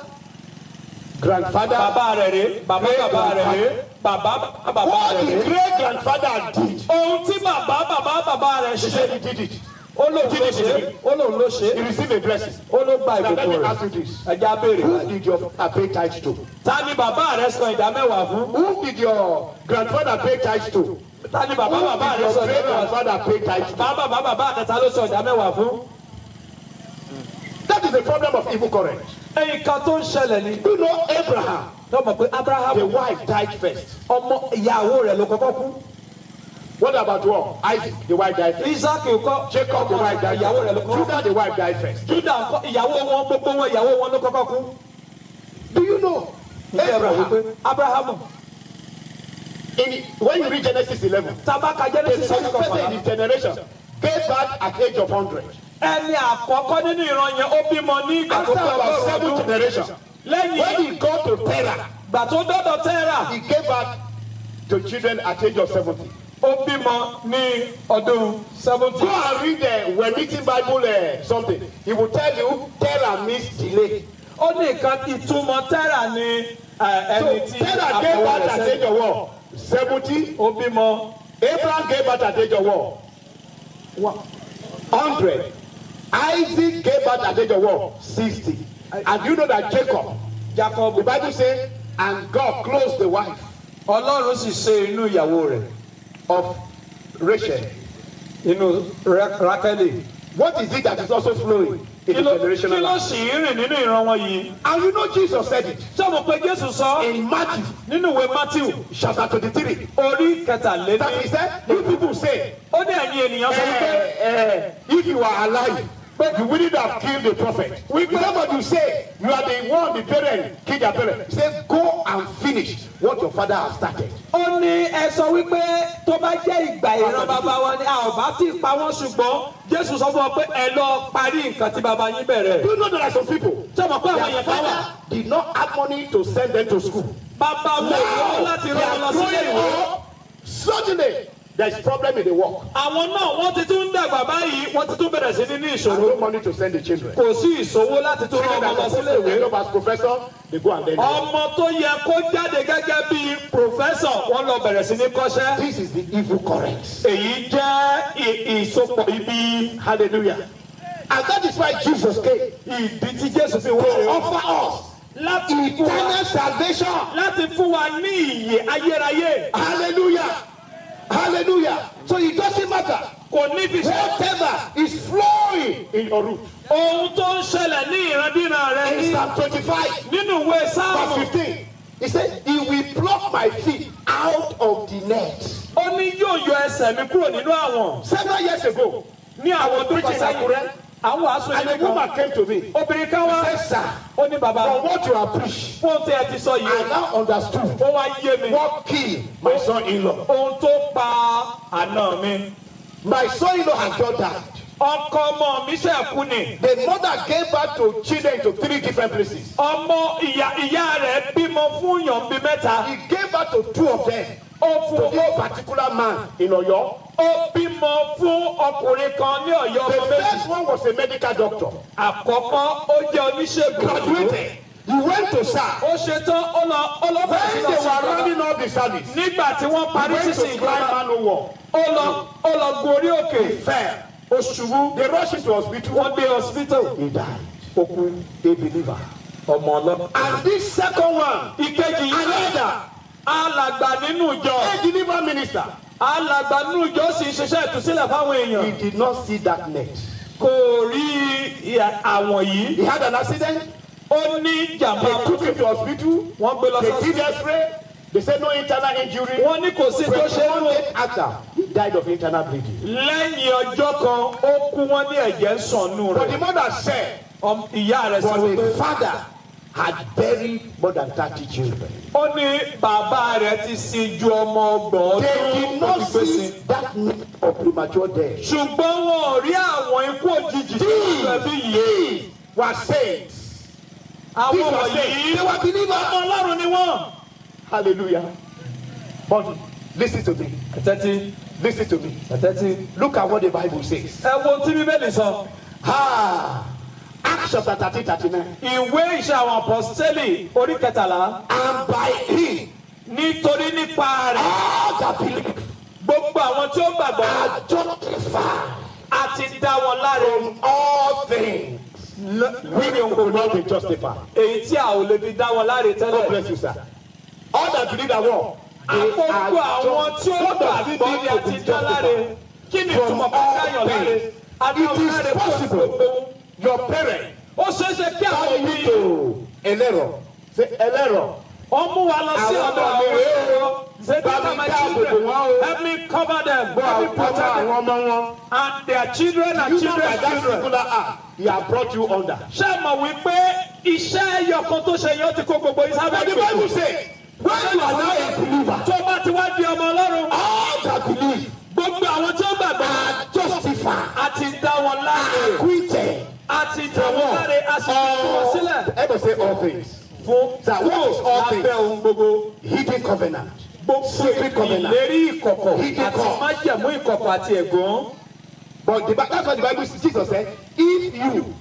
grandfather, Bàbá rẹ̀ rè, bàbá rẹ̀ rè, bàbá what rẹ̀ his rè. great grandfather did. Ohun tí bàbá rẹ̀ He ṣe. said he did it. Ó lóun ló ṣe. Ó lóun ló ṣe. He received a blessing. Ó ló gba Now let ìbùkún me rẹ̀. ask you this. Ẹja béèrè. Who did your father pay tithe to? Ta ni bàbá rẹ̀ san ìdámẹ́wàá fún? Who did your grandfather pay tithe to? Ta ni bàbá Who rẹ̀ did your san great ìdámẹ́wàá fún? grandfather pay tithe to? Bàbá rẹ̀ ta ló san ìdámẹ́wàá fún? That is the problem of evil current. Ẹyin kan tó ń ṣẹlẹ̀ ni. You know Abraham, Lọ́ mọ̀ pé the Abraham wife died first. ọmọ ìyàwó rẹ̀ ló kọ́kọ́ kú. What about what? Isaac, the wife died first. Ísákì kọ́. Jacob, the wife died ìyàwó rẹ̀ ló first. kọ́kọ́ kú. Judah, the wife died first. Júdà kọ́ ìyàwó wọn gbogbo wọn ìyàwó wọn ló kọ́kọ́ kú. Do you know Abraham? Abrahamu. When you read Genesis 11, Tabaka the Genesis first person in kọkànlá. his generation gave birth at age of 100. Ẹni àkọ́kọ́ nínú ìran yẹn ó bímọ ní ìgbà tó After pé about ọgọ́rùn-ún 7 ọdún. generations, Lẹ́yìn when he got to Terah, ìgbà tó dọ́dọ̀ Tẹ́rà, he gave birth to children at age of 70. ó bímọ ní ọdún 70. Go and read when reading Bible something. He will tell you Terah means delay. Ó ní nǹkan ìtumọ̀ Tẹ́rà ní ẹni So tí Terah gave àkọ́wé birth rẹ̀ at sẹ́yìn. age of what? 70. Ó bímọ Abraham gave birth at age of what? 100. Isaac gave birth at age of what? 60. And you know that Jacob, Jacob. the Bible says, and God closed the wife. Ọlọ́run sì ṣe inú ìyàwó rẹ̀. of Rachel. inú Rákẹ́lì. What is it that is also flowing in Kí the ló generational line? sì ń rìn nínú ìran wọn yìí? And you know Jesus said it Ṣé mo pe Jésù sọ in Matthew nínú ìwé Matthew chapter 23. orí kẹtàléní? That he said, you people say, Ó ní ẹ̀yin ènìyàn sọ wípé if you are alive, but you wouldn't have killed the prophet. Whenever you say you are the one, the parent, kill their parent, he says, go and finish what your father has started. ó ní ẹ sọ wípé tó bá jẹ́ ìgbà ìran bàbá wa ni a ò bá tí ì pa wọ́n ṣùgbọ́n Jésù sọ fún wọn pé ẹ lọ parí nǹkan tí bàbá yín bẹ̀rẹ̀. Do you know there are some people? Ṣé mo pé àwọn Their yẹn kan wà? father did not have money to send them to school. Bàbá wọn ò lówó láti They rán wọn lọ are sílé growing ìwé. up. Suddenly, there is problem in the work. Àwọn náà wọ́n ti tún dàgbà báyìí wọ́n ti tún bẹ̀rẹ̀ sí ní And ìṣòro. no money to send the children. Kò sí ìṣòwò láti tún rán Children ọmọ that lọ are supposed sílé to end ìwé. up as professor, they go and then. Ọmọ tó yẹ kó jáde gẹ́gẹ́ bí pòfẹ́sọ̀ wọ́n lọ bẹ̀rẹ̀ sí ní kọ́ṣẹ́. This is the evil current. Èyí jẹ́ ìsopọ̀ ibi. Hallelujah. And that is why Jesus came Ìdí tí Jésù fi to wọ́n offer us láti fún wa eternal salvation. láti fún wa ní ìyè ayérayé. Hallelujah. Hallelujah. So it doesn't matter. Kò ní fi ṣe. Whatever is flowing in your root. Ohun tó ń ṣẹlẹ̀ ní ìrandíran rẹ In ní Psalm 25, nínú ìwé verse Sáàmù. 15, he said, he will pluck my feet out of the net. Ó ní yóò yọ ẹsẹ̀ mi kúrò nínú àwọn. Several years ago, Ní àwọn ọdún kan preaching sẹ́yìn. Akure, Àwọn wàásù and ilé a kan. woman came to me. Obìnrin kan wá. He said, sir, Ó ní bàbá. from what you have preached, Fóun tí ẹ ti sọ I yìí. now understood Ó wá yé mi. what killed my son-in-law. Ohun tó pa àna mi. My son-in-law has just died. Ọkọ ọmọ mi ṣe kú ni. The mother gave birth to children to 3 different places. Ọmọ ìyá rẹ̀ bímọ fún yàn bí mẹ́ta. He gave birth to 2 of them. Ó To fún a particular man in Oyo. ó bímọ fún ọkùnrin kan ní Ọ̀yọ́ The ọmọ méjì. first one was a medical doctor. Àkọ́kọ́ ó jẹ́ oníṣègùn. Graduated. He went to serve. Ó ṣetán ó lọ bẹ̀rẹ̀ When sí they lọ sí were ìjọba. running up the service, Nígbà tí wọ́n he parí went sísìn to climb ìjọba, man wall. ó lọ gorí òkè. He fell. Ó ṣubú. They rushed him to hospital. Wọ́n dé hospital. He died. Ó kú, a believer. Ọmọ ọlọ́pàá. And this second one, Ìkejì yìí another, alàgbà nínú ìjọ. a deliver minister. Alàgbà nínú ìjọ sì ń ṣiṣẹ́ ìtúsílẹ̀ fáwọn He èèyàn. did not see that net. Kò rí àwọn yìí. He had an accident. Ó ní jàmbá They took him to hospital. wọ́n gbé lọ They sí did X-ray. They said no internal injury. wọ́n ní kò sí tó ṣe 21 é days after, he died of internal bleeding. lẹ́yìn ọjọ́ kan ó kú wọ́n ní ẹ̀jẹ̀ ń sànnú But the rẹ̀. mother said, Ìyá rẹ̀ sọ but pé the father had buried more than 30 children. ó ní bàbá rẹ̀ ti sin ju ọmọ ọgbọ̀n They ọdún did not tó ti gbé see sin. that need of premature death. Ṣùgbọ́n wọn ò rí àwọn ikú òjijì tó ń ẹbí yìí. These were saints. Àwọn These were wọ̀nyí saints. They were believers. ọmọ Ọlọ́run ni wọ́n. Hallelujah. But listen to me. Ẹ̀tẹ́tí Listen to me. ẹ̀tẹ́tí. Look at what the Bible says. Ẹ wo tí Bíbélì sọ. Acts chapter 13, 39. Ìwé ìṣe àwọn apọ́sítélì orí kẹtàlá. And by him, Nítorí nípa rẹ̀ all that believe gbogbo àwọn tí ó gbàgbọ́ are justified a ti dá wọn láre. from all things. We could not be justified. Èyí tí a ò lè fi dá wọn láre God tẹ́lẹ̀. bless you, sir. All that believe are what? Àkókò àwọn tí ó gbàgbọ́ ni a ti dá láre. Kí ni ìtumọ̀ bá dáyọ̀ láre? Adáwọ̀ It láre is fún possible. gbogbo. Your parent Ó ṣeé ṣe kí àwọn call òbí you to Elero. Say Elero. ó mú wa lọ sí Àwọn ọ̀dọ̀ ọmọ àwọn mi èèyàn. Say bá these mi are my dáàbò bò children. wọ́n o. Help me cover them. Bọ́ Help me àwọn protect them. ọmọ wọn. And their children and You know children's that that children. singular act he has brought you under. Ṣé mọ̀ wípé iṣẹ́ ẹyọkan tó ṣe yẹn ó ti kó gbogbo iṣẹ́ But the Bible says, when you are now a believer, tó bá ti wá di ọmọ Ọlọ́run. all that believe Gbogbo àwọn tí ó gbàgbọ́ are justified, a ti dá wọn láre. acquitted. A ti dá wọn láre a sì fi wọn sílẹ̀. Ever say all things. Fún Sir, what is all things? lábẹ́ ohun gbogbo. Hidden covenant. Gbogbo Secret covenant. ìlérí ìkọ̀kọ̀ Hidden àti call. májẹ̀mú ìkọ̀kọ̀ àti ẹ̀gún. But that's what the Bible says. Jesus said, if you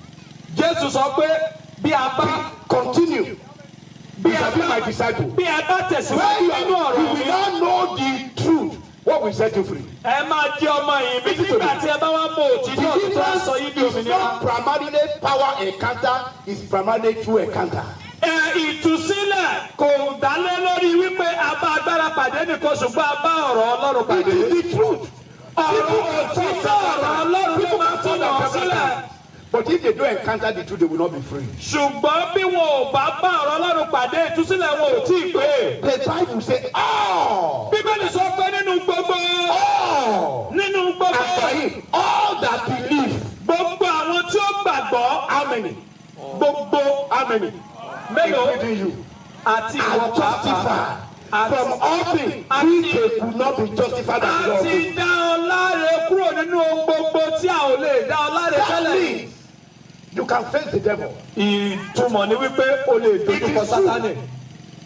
Jésù sọ pé bí a bá continue, bí you a shall be bá my disciple. bí a bá When tẹ̀síwájú you nínú ọ̀rọ̀ will mi. not know the truth, what will set you free? Ẹ máa jẹ́ ọmọ yìí mi nígbà tí ẹ bá wá mọ òtítọ́ òtítọ́ á sọ yín di Deliverance is òmìnira. not primarily power encounter, it's primarily true encounter. Ìtúsílẹ̀ ìtúsílẹ̀ kò dálé lórí wípé a bá agbára pàdé nìkan ṣùgbọ́n a bá ọ̀rọ̀ Ọlọ́run It pàdé. is the truth. ọ̀rọ̀ òtítọ́ ọ̀rọ̀ Ọlọ́run ló máa tún wọn sílẹ̀. But if they don't encounter the truth, they will not be free. ṣùgbọ́n bí wọn ò bá bá ọ̀rọ̀ Ọlọ́run pàdé ìtúsílẹ̀ wọn ò tí ì pé. The Bible says, all, Bíbélì sọ pé nínú gbogbo nínú gbogbo after him, all that believe. gbogbo àwọn tí ó gbàgbọ́ How many? gbogbo How many? mélòó Including you. àti Are ìwọ pàápàá justified from àti all things which they could not be justified as the law. àti dá ọ láre kúrò nínú ohun gbogbo tí a ò lè dá ọ láre That tẹ́lẹ̀. means you can face the devil. Ìtumọ̀ ni wípé o lè dojúkọ Sátánì.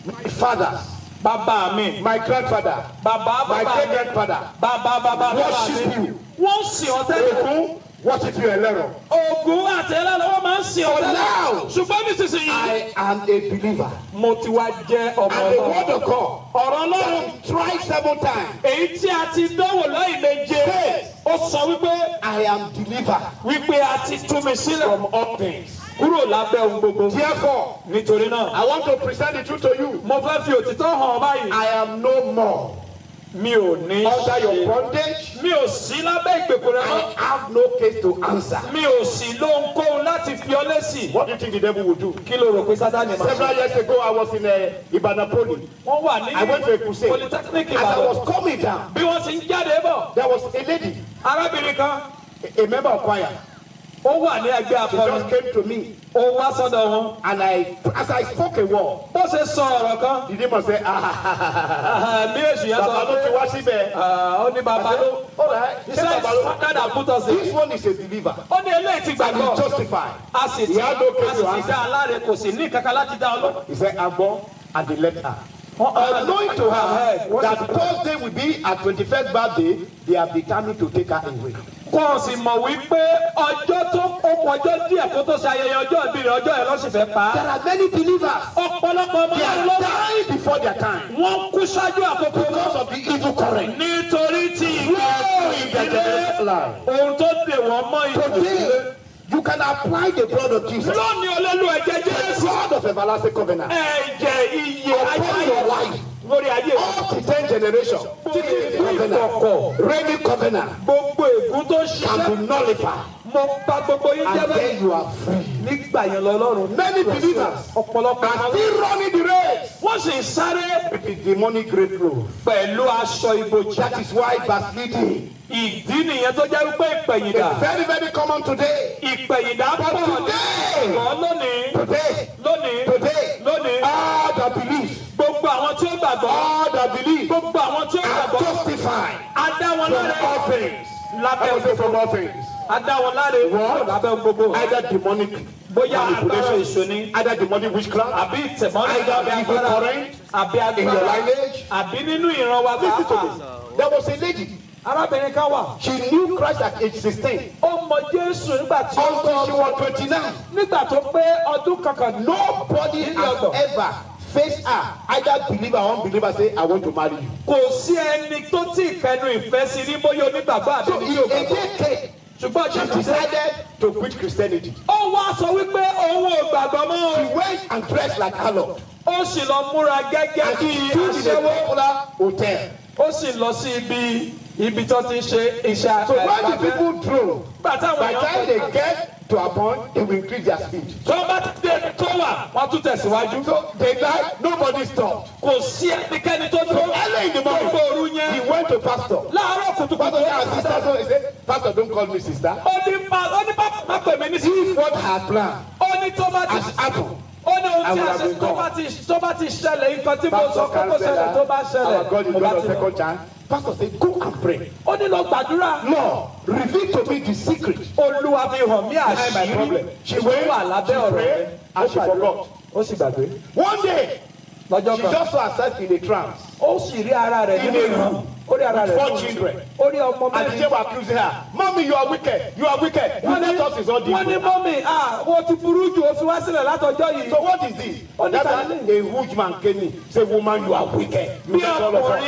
My fathers, Bàbá mi, my grandfather, bàbá my bàbá great mi, grandfather, bàbá worship mi. you. Wọ́n sìn ọ́ tẹ́lẹ̀. Ogun, worship you alone. Ògún àti ẹlẹ́lọ́wọ́ máa ń sìn ọ́ For tẹ́lẹ̀. now, Ṣùgbọ́n nísinsìnyí, I am a believer. mo ti wá jẹ́ ọmọ And the Ọlọ́run. word of God, Ọ̀rọ̀ Ọlọ́run tried 7 times. èyí tí a ti dánwò lẹ́yìn méje ó sọ wípé I am delivered wípé a ti tú mi sílẹ̀ from all things. kúrò lábẹ́ ohun gbogbo. Therefore, Nítorí náà, I want to present the truth to you. mo fẹ́ fi òtítọ́ hàn báyìí. I am no more Mi ò ní under your ṣe. bondage. Mi ò sí lábẹ́ ìgbèkùn rẹ mọ́. I have no case to answer. Mi ò sí lóhunkóhun láti fi ọ lésì. What do you think the devil will do? Kí ló rò pé Sátánì máa ṣe? Several years ago, I was in Ibadan Poly. Wọ́n wà ní I went to a crusade. Polytechnic As I Ìbàdàn. was coming down, Bí wọ́n ti ń jáde bọ̀, there was a lady, arábìnrin kan, a member of choir. ó wà ní ẹgbẹ́ She akọrin. just came to me, Ó wá sọ́dọ̀ wọn. and as I spoke a word, Bó ṣe sọ ọ̀rọ̀ kan, the demon said, bí èṣù yẹn sọ Baba ló ti pé wá síbẹ̀. ó ní bàbá ló. All right. He He said, said, Baba "Father that put us this in." one is a believer. Ó ní eléyìí ti And gbàgbọ́. he's justified. A sì ti He had no case to dá answer. aláre kò sì ní kankan láti dá ọ lọ. He said, Agbo, and they left her. Unknowing to her that Thursday will be her 21st birthday, they have determined to take her away. Kò sì mọ̀ wípé ọjọ́ tó ó ọjọ́ díẹ̀ kó tó ṣe ayẹyẹ ọjọ́ ìbí rẹ̀ ọjọ́ ẹ̀ lọ́sì fẹ́ pa á. There are many believers. Ọ̀pọ̀lọpọ̀ ọmọ They náà are ló dying before their time wọ́n kú ṣáájú àkókò because of the evil current. nítorí tí ìgbàlódé ohun tó dè wọ́n mọ́ ìdílé. Today, you can apply the blood of Jesus, Lónìí olólù ẹ̀jẹ̀ the Jésù. blood of everlasting covenant, Ẹ̀jẹ̀ iye upon your life. lórí ayé Up to 10 generations. títí Covenant, ìkọ̀kọ̀ reigning covenant gbogbo ègún tó can ṣiṣẹ́ be nullified, mo bá gbogbo yín jẹ́ and bẹ́ẹ̀. then you are free. Nígbà yẹn lọ́lọ́run. Many believers ọ̀pọ̀lọpọ̀ are àwọn still running the race wọ́n sì ń sáré with the demonic grave clothes. pẹ̀lú aṣọ ibojì. That is why backsliding Ìdí nìyẹn tó jẹ́ wípé ìpẹ̀yìndà. is very, very common today. Ìpẹ̀yìndà pọ̀ ní ìgbọ̀n lónìí. Today, Lónìí. all that believe, Gbogbo àwọn tí ó gbàgbọ́. all that believe Gbogbo àwọn tí ó are gbàgbọ́. justified A dá wọn from láre. all things. I Lábẹ́ will say from all things. A dá wọn láre. What? Lábẹ́ gbogbo. Either demonic Bóyá agbára manipulation, èso ni. either demonic witchcraft, Àbí ìtẹ̀mọ́lẹ̀. Either Àbí evil agbára. current Àbí in your agbára. lineage. Àbí nínú ìran wa Listen to pàápàá. this. There was a lady. Arábìnrin kan wà. She knew Christ at age 16. Ó mọ Jésù nígbà tí ó Until she tọ́. was 29. Nígbà tó pé ọdún kankan. Nobody has ever faced her, either believer or unbeliever, say, I want to marry you. Kò sí ẹni tó tí ì kẹnu ìfẹ́ sí ní bóyá onígbàgbọ́ àbí So ẹni tí if ò a gbàgbọ́. day came, Ṣùgbọ́n she Jésù decided to quit Christianity. ó wá sọ wípé òun ò gbàgbọ́ mọ́. She went and dressed like harlot. Ó sì lọ múra gẹ́gẹ́ And bí she stood in a aṣẹ́wó. popular hotel. Ó sì lọ sí ibi tó ti ń ṣe iṣẹ́ So when the àgbàfẹ́. people drove, Bàtà by àwọn the time èèyàn they get to a point, they will increase their speed. tó bá ti dé tó wà wọ́n tún tẹ̀síwájú. So they died, nobody stopped. Kò sí ẹnikẹ́ni tó dúró. Early in the morning, Gbogbo òru he yẹn. went to pastor. Láàárọ̀ kùtùkùtù. Pastor said, "Ah, sister, so he said, Pastor, don't call me sister. Ó ní bá pè mí ní sí. What her plan Ó ní tó bá ti. has happened. Ó ní ohun tí I would a have ṣe been tó bá ti ṣẹlẹ̀ nǹkan tí mo sọ Pastor pé kó ṣẹlẹ̀ tó bá counselor, our God is ṣẹlẹ̀. Mo bá God of ti lọ. second chance. Pastor said, go and pray. Ó ní lọ gbàdúrà. Lord, reveal to me the secret Olúwa fi hàn mí behind my àṣírí problem. She tó went, wà she lábẹ́ ọ̀rọ̀ rẹ̀. prayed, and she forgot. Ó sì gbàgbé. One day, Lọ́jọ́ she kan. just saw herself in a trance. Ó sì rí ara rẹ̀ In nínú a ìran. room. Ó rí ara rẹ̀ 4 nínú children. ìran. Ó rí ọmọ And the mẹ́rin. devil accusing her. Mommy, you are wicked. You are wicked. You Wọ́n ní let us is all wọ́n ní evil. mọ́mì wọ́n ti burú jù ó fi wá sílẹ̀ látọjọ́ yìí. So what is this? Only That's Talib. why a huge man came in. Say, woman, you are wicked. You Bí let all of us.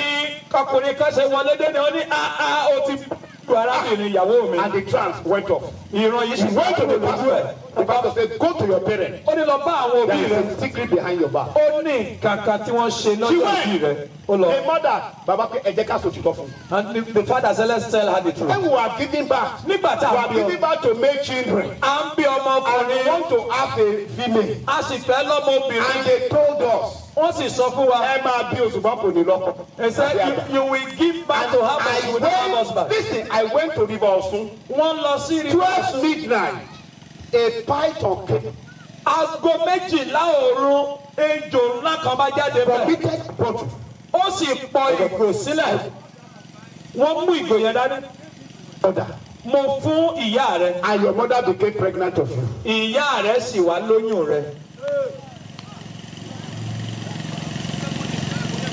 ọkùnrin kan ṣe wọlé dé ni ó ní ó ti lójú arábìnrin ìyàwó mi. And the trance went off. ìran yìí sì He went to the lójú ẹ̀. pastor. The pastor said, go to your parents. ó ní lọ bá àwọn òbí There rẹ̀. is a secret behind your back. ó ní kankan tí wọ́n ṣe She lọ́jọ́ went. òbí rẹ̀. ó lọ. The mother, Baba, ẹ jẹ́ ká sọ òtítọ́ fún. and the father said let's tell her the truth. When we are giving back, we nígbà tá a are bí giving back to make children. à ń bí And we ọmọkùnrin want to have a female. a sì fẹ́ lọ́mọbìnrin. And they told us, wọ́n sì sọ fún wa. ẹ máa bí Òṣùpá kò ní lọ́kọ. they said you will give back to her but you will not have husband. Listen, I went to River Osun. wọ́n lọ sí 12 midnight, a python came, aago méjìlá òru ejò ńlá kan bá jáde bẹ́ẹ̀. vomited bottle. ó sì pọ ìgò sílẹ̀. wọ́n mú ìgò yẹn dání. Mother, mo fún ìyá rẹ. and your mother became pregnant of you. ìyá rẹ sì wá lóyún rẹ.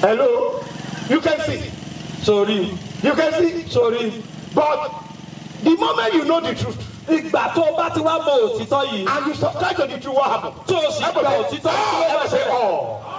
Hello? You can see. sórí You can see. sórí. But the moment you know the truth, ìgbà tó o bá ti wá mọ òtítọ́ yìí. and you subscribe to the truth, what happened? tó o sì gba òtítọ́ tí ó bá ṣe.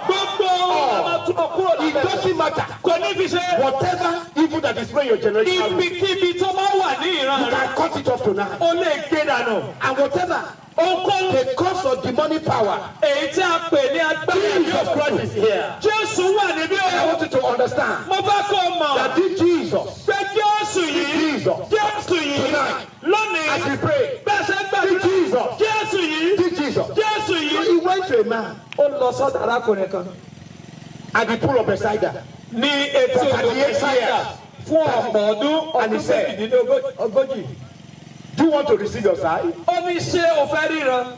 gbogbo ọmọ túnbọ̀ kúrò It lábẹ́. doesn't matter. kò ní fi ṣe. Whatever evil that is playing your generation, you ibikíbi tó bá wà ní ìran rẹ. can cut it off tonight. o lè gbé dànù. And whatever ohunkóhun the cause of demonic power, èyí tí a pè ní agbára Jesus Christ is here. Jésù wà níbí I o. want you to understand mo fẹ́ kó o mọ̀. that this Jesus, pé Jésù yìí. Jesus, Jésù yìí. tonight, lónìí. as we pray, bẹ́ẹ̀ ṣe ń this gbàdúrà. Jesus, Jésù yìí. this Jesus, Jésù yìí. he went to a man ó lọ sọ́dọ̀ arákùnrin kan at the pool of Bethesda. ní etí For odò 38 Bẹ́sáídà years. fún ọ̀pọ̀ ọdún And he said, méjìdínlógójì. Do you want to receive your sight? ó ní ṣé o fẹ́ ríran.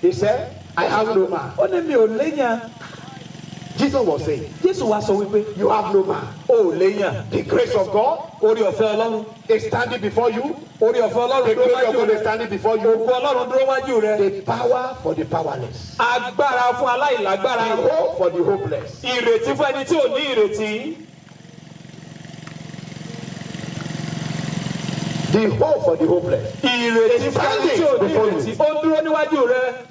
He said, I have no man. ó ní mi ò léyàn. Jesus was saying, Jésù wá sọ wípé you have no man. o ò léyàn. The grace of God orí ọ̀fẹ́ Ọlọ́run. is standing before you. orí ọ̀fẹ́ Ọlọ́run The dúró glory of wájú God is rẹ. standing before you. ògo Ọlọ́run dúró wájú rẹ. The power for the powerless. agbára fún aláìlágbára. The hope for the hopeless. ìrètí fún ẹni tí ò ní ìrètí. The hope for the hopeless. ìrètí fún ẹni tí ò ní ìrètí. ó ń dúró níwájú rẹ.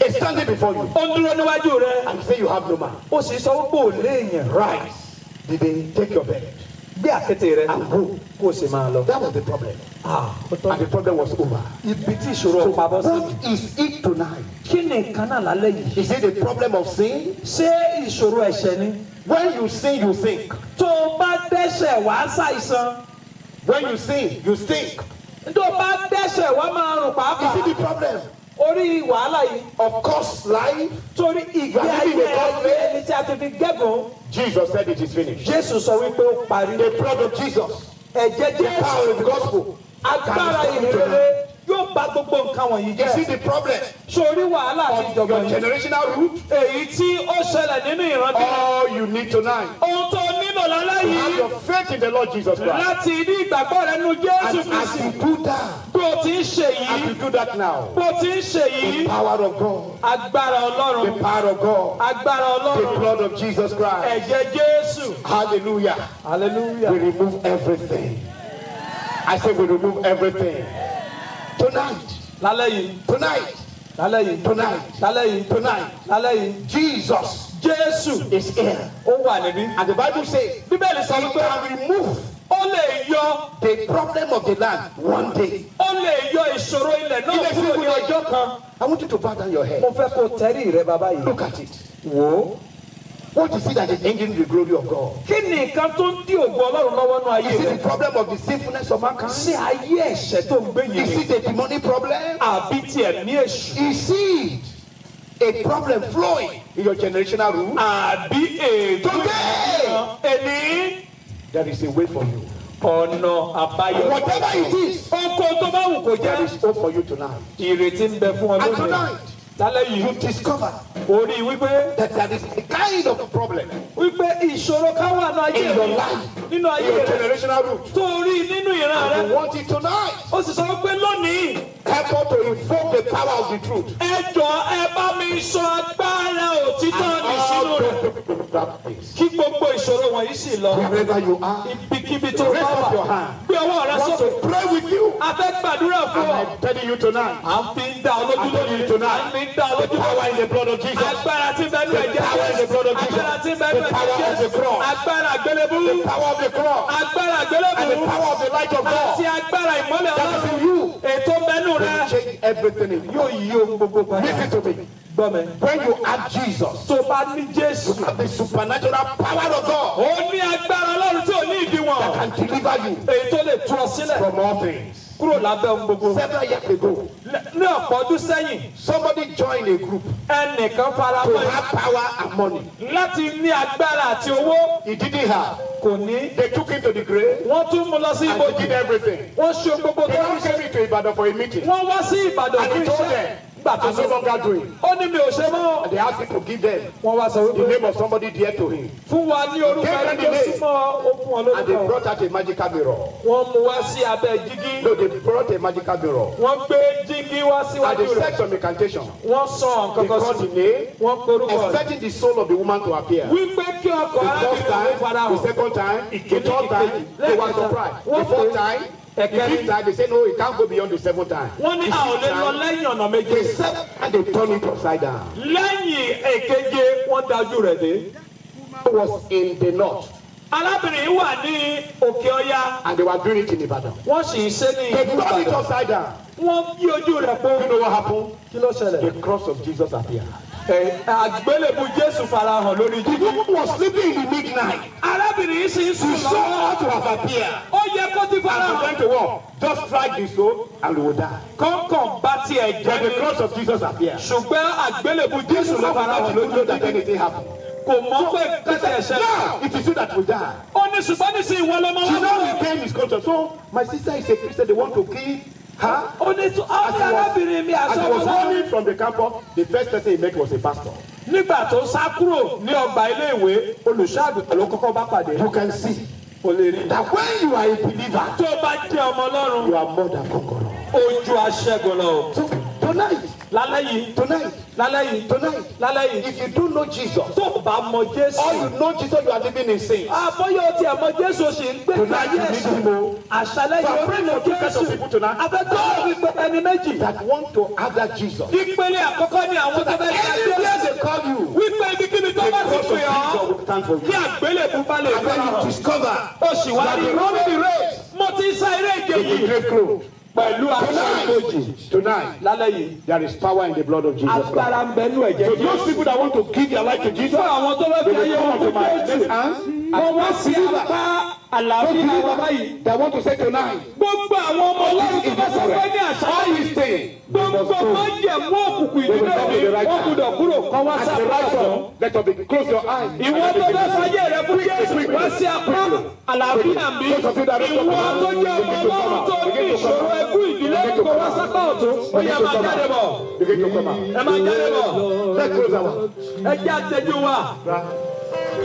It's standing before you. ó ń dúró níwájú rẹ. And say you have no man. ó sì sọ wípé ò léèyàn. Rise. Did they take your bed? gbé àkéte rẹ And go. kó o sì máa lọ. That was the problem. ó tọ́ And the problem was over. ibi tí ìṣòro ọ̀pá bọ́ sí. What is it tonight? kí ni nǹkan náà lálẹ́ yìí. Is it the problem of sin? ṣé ìṣòro ẹ̀ṣẹ̀ ni. When you sin, you sink. tó o bá dẹ́ṣẹ̀ wàá ṣàìsàn. When you sin, you stink. tó o bá dẹ́ṣẹ̀ wàá máa rùn Is pàápàá. it the problem? orí wàhálà yìí. Of course, life. torí ìgbé ayé ẹni tí a ti fi gégùn. Jesus said it is finished. Jésù sọ wípé ó parí. The blood of Jesus, ẹ̀jẹ̀ the power of the Jésù. gospel. agbára ìrere yóò bá gbogbo nǹkan wọ̀nyí You see jẹ́. the problem sórí wàhálà àti of your ìjọba yìí. generational root? èyí tí ó ṣẹlẹ̀ nínú ìrántí. All you need tonight ohun tó nílò lálẹ́ to have yìí your faith in the Lord Jesus Christ. láti ní ìgbàgbọ́ rẹ nínú Jésù And as Kristi. you do that, bí o ti ń ṣe as yìí you do that now, bí o ti ń ṣe the yìí power of God, agbára the Ọlọ́run power of God, agbára the Ọlọ́run blood of Jesus Christ. ẹ̀jẹ̀ Jésù Hallelujah. hallelujah We remove everything. I say we remove everything. Tonight, lálẹ́ yìí tonight, lálẹ́ yìí tonight, lálẹ́ yìí tonight, lálẹ́ yìí Jesus Jésù is here. ó wà níbí. And the Bible says, Bíbélì sọ He wípé can remove ó lè yọ the problem of the land one day. ó lè yọ ìṣòro ilẹ̀ náà kúrò ní ọjọ́ kan. I want you to bow down your head. mo fẹ́ kó tẹ́rí rẹ bàbá yìí. Look at it. wò ó. What is it that is hindering the glory of God? kí ni nǹkan tó ń dí ògo Ọlọ́run lọ́wọ́ nú ayé Is it rẹ? the problem of the sinfulness of mankind? ṣé ayé ẹ̀ṣẹ̀ tó ń gbé yìí Is ni? it a demonic problem? àbí tiẹ̀ ní èṣù? Is it a problem flowing in your generational root? àbí ètò Today! ẹni There is a way for you. ọ̀nà àbáyọ. Whatever it is, ọkọ tó bá wù kó there jẹ́ is hope for you tonight. ìrètí ń bẹ fún ọ And lónìí. tonight, lálẹ́ you yìí discover orí wípé that there is a kind of problem wípé ìṣòro ká wà nínú ayé in your rẹ life, nínú in ayé your rẹ generational root. tó rí nínú ìran rẹ. And you want it tonight. ó sì sọ wípé lónìí Help us to invoke the power of the truth. ẹ jọ ẹ bá mi sọ agbára òtítọ́ And ní all sínú rẹ̀. those people will that place. Kí gbogbo ìṣòro wọ̀nyí sì lọ. Wherever you are, Ibikíbi tó raise bá up your wà. hand. Gbé ọwọ́ rẹ I want sókè. to pray with you. A fẹ́ gbàdúrà fún And ọ. I'm telling you tonight, À ń fi ń dá olójú I'm telling you lónìí. tonight, À ń fi ń dá the olójú power in lónìí. the blood of Jesus, Agbára tí bẹ́ẹ̀ ní The ẹ̀jẹ̀ power in the blood of Jesus. Agbára tí bẹ́ẹ̀ ní The power ẹ̀jẹ̀ of the cross. Agbára àgbélébú. the power of the cross, Agbára and the àgbélébú. power of the light of Àti God agbára ìmọ́lẹ̀ that is Ọlọ́run. in you Ètò bẹ́nu rẹ. will change everything in you. Yóò yí ohun gbogbo padà. Listen to me. Gbọ́ mi. When you have Jesus, Tó bá ní Jésù. you have the supernatural power of God Ó ní agbára Ọlọ́run tí ò ní ìdíwọ̀n. that can deliver you Èyí tó lè tú ọ sílẹ̀ from all things. kúrò lábẹ́ ohun gbogbo. Several years ago, Ní ọ̀pọ̀ ọdún sẹ́yìn, somebody joined a group ẹnìkan fara to mọ́ have power and money. láti ní agbára àti owó. He didn't have. Kò ní. They took him to the grave Wọ́n tún mú lọ sí and they ibojì. did everything. Wọ́n ṣe ohun gbogbo They tó now ní came ṣe. into Ibadan for a meeting. Wọ́n wá sí Ìbàdàn And fún he told iṣẹ́. them, Nígbà tó I'm no sọ, longer doing. ó ní mi ò ṣe mọ́. And they asked him to give them Wọ́n wá sọ the wípé name of somebody dear to him. fún wa ní orúkọ Gave ẹni them tó the name. súnmọ́ ó fún wọn And they lórúkọ. brought out a magical mirror. Wọ́n mú wá sí abẹ́ jígí. No, they brought a magical mirror. Wọ́n gbé jígí wá And síwájú they rẹ̀. said some incantation. Wọ́n sọ They nǹkan kan called sí. the name, Wọ́n porúkọ rẹ̀. expecting the soul of the woman to appear. Wípé kí ọkọ̀ The first arábìnrin time, òun fara the hàn. second time, the third time, they were surprised. The What fourth the- time, the fifth time, they said, no, it can't go beyond the seventh time. Wọ́n ní The a ò lè sixth lọ time, lẹ́yìn ọ̀nà méje. they said, and they turned it upside down. Lẹ́yìn èkeje wọ́n dájú rẹ̀ dé. It was in the north, Arábìnrin yìí wà ní òkè ọya. and they were doing it in Ibadan. Wọ́n sì ń ṣe ní They ìlú turned it Ìbàdàn. upside down. Wọ́n yí ojú rẹ̀ pọ̀. You know what happened? Kí ló ṣẹlẹ̀? The cross of Jesus appeared. Àgbélébù Jésù farahàn lórí The jíjí. woman was sleeping in the midnight. Arábìnrin yìí sì ń She sùn saw lọ́wọ́. her to have appeared. Ó yẹ kó ti And she farahàn. went to war. Just strike the soul and we will die. Kọ̀ọ̀kan bá tiẹ̀ But jẹ́ the ni. cross of Jesus appeared. Ṣùgbọ́n àgbélébù Jésù ló farahàn She didn't know lójú that jíjí. anything happened. Kò mọ̀ pé kẹ́sẹ̀ ṣẹlẹ̀. Now, it is you that will die. Ó ní ṣùgbọ́n ní sí ìwọ lọ́mọ She wọn now lọ́wọ́. became his conscience. So, my sister is a Christian. They want to kill her. Ó ní arábìnrin mi As he was àṣọ running from the campus, the first person he met was a pastor. nígbà tó sá kúrò ní ọgbà iléèwé olùṣọ́ àgùntàn ló kọ́kọ́ bá pàdé. You can see Kò lè rí. that when you are a believer, Tó bá jẹ́ ọmọ Ọlọ́run, you are more than conqueror. ojú aṣẹ́gun lọ. So, tonight, Lálẹ́ yìí, tonight, lálẹ́ yìí, tonight, lálẹ́ yìí. if you don't know Jesus, Tó o bá mọ Jésù. or you know Jesus, you are living in sin. Àbọ̀yọ̀ tí ẹ̀ mọ Jésù sì ń gbé Tonight, you ayé need ẹ̀sìn. him. Oh. Àṣálẹ́ So yìí I'm praying for two kinds of people tonight. Abẹ́tọ́ wípé ẹni méjì. That want to have that Jesus. Ìpele àkọ́kọ́ ni àwọn tó fẹ́ gba Anywhere Jésù. they call you, Wípé ibikíbi tó the bá ti cross of pè ọ́. Jesus will stand for Kí you. àgbélébùú bá lè And when fẹ́ràn. you discover Ó sì wá that rí the running the race mo ti sá eré ìje is the yìí grave clothes. pẹ̀lú aṣọ ìbòjì. Tonight, Lálẹ́ yìí, there is power in the blood of Jesus Christ. agbára ń bẹ nú ẹ̀jẹ̀ So Jésù. those people that want to give their life to Jesus, Fún àwọn tó bá they fi will ayé come wọn up to fún my Jésù. left hand. Wọ́n wá sí apá àlàáfíà bàbá yìí. That want to say tonight, Gbogbo àwọn ọmọ Ọlọ́run tó bá sọ pé ní àṣà all yìí. these things, Gbogbo máa ń jẹ̀ mú òkùnkùn ìdílé mi. Wọ́n gbúdọ̀ kúrò kọ́ wá at sí the apá right ọ̀tún. side, let us be close your eyes. Ìwọ tó bá fàyè rẹ fún Jésù wá sí apá àlàáfíà mi. Ìwọ tó jẹ́ ọmọ Ọlọ́run tó ní ìṣòro ẹkú ìdílé kò wá sápá ọ̀tún. Ó yẹ máa jáde bọ̀. Begin to come out. Ẹ máa jáde bọ̀. Let's close our eyes. Ẹ jẹ́ àtẹ̀jú wa.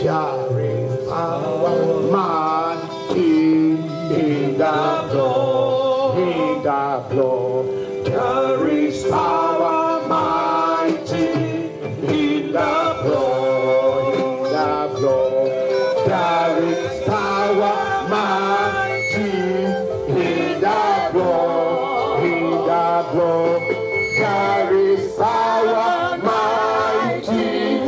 There is power, mighty in the blood, in the blood. There is power, mighty in the blood, in the blood. There is power, mighty in the blood, in the blood. There is power, mighty in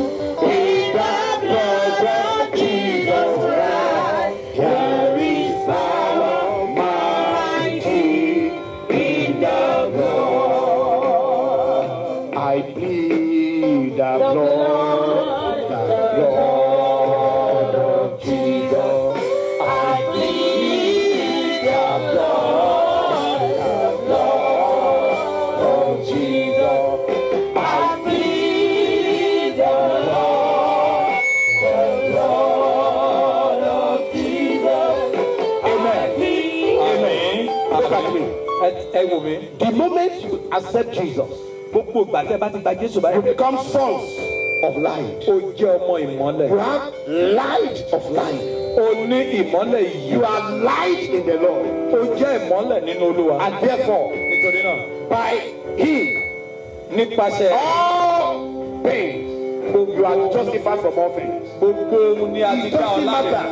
the blood of Jesus Christ. There is power, mighty in the blood. I plead the blood of Jesus. I plead the blood of Jesus. I plead the blood of Jesus. Amen. Àmín. Look at me. Ẹ wò mí. The moment you accept Jesus, Gbogbo ìgbà tẹ́ bá ti gba Jésù you báyìí. become sons of light. O jẹ́ ọmọ ìmọ́lẹ̀. You have light of life. O ní ìmọ́lẹ̀ yìí. You are light in the Lord. O jẹ́ ìmọ́lẹ̀ nínú Olúwa. And therefore, Nítorí náà, by Him, nípasẹ̀ all pains You are justified from all things. Gbogbo ohun ni a ti It dá ọ doesn't láre. matter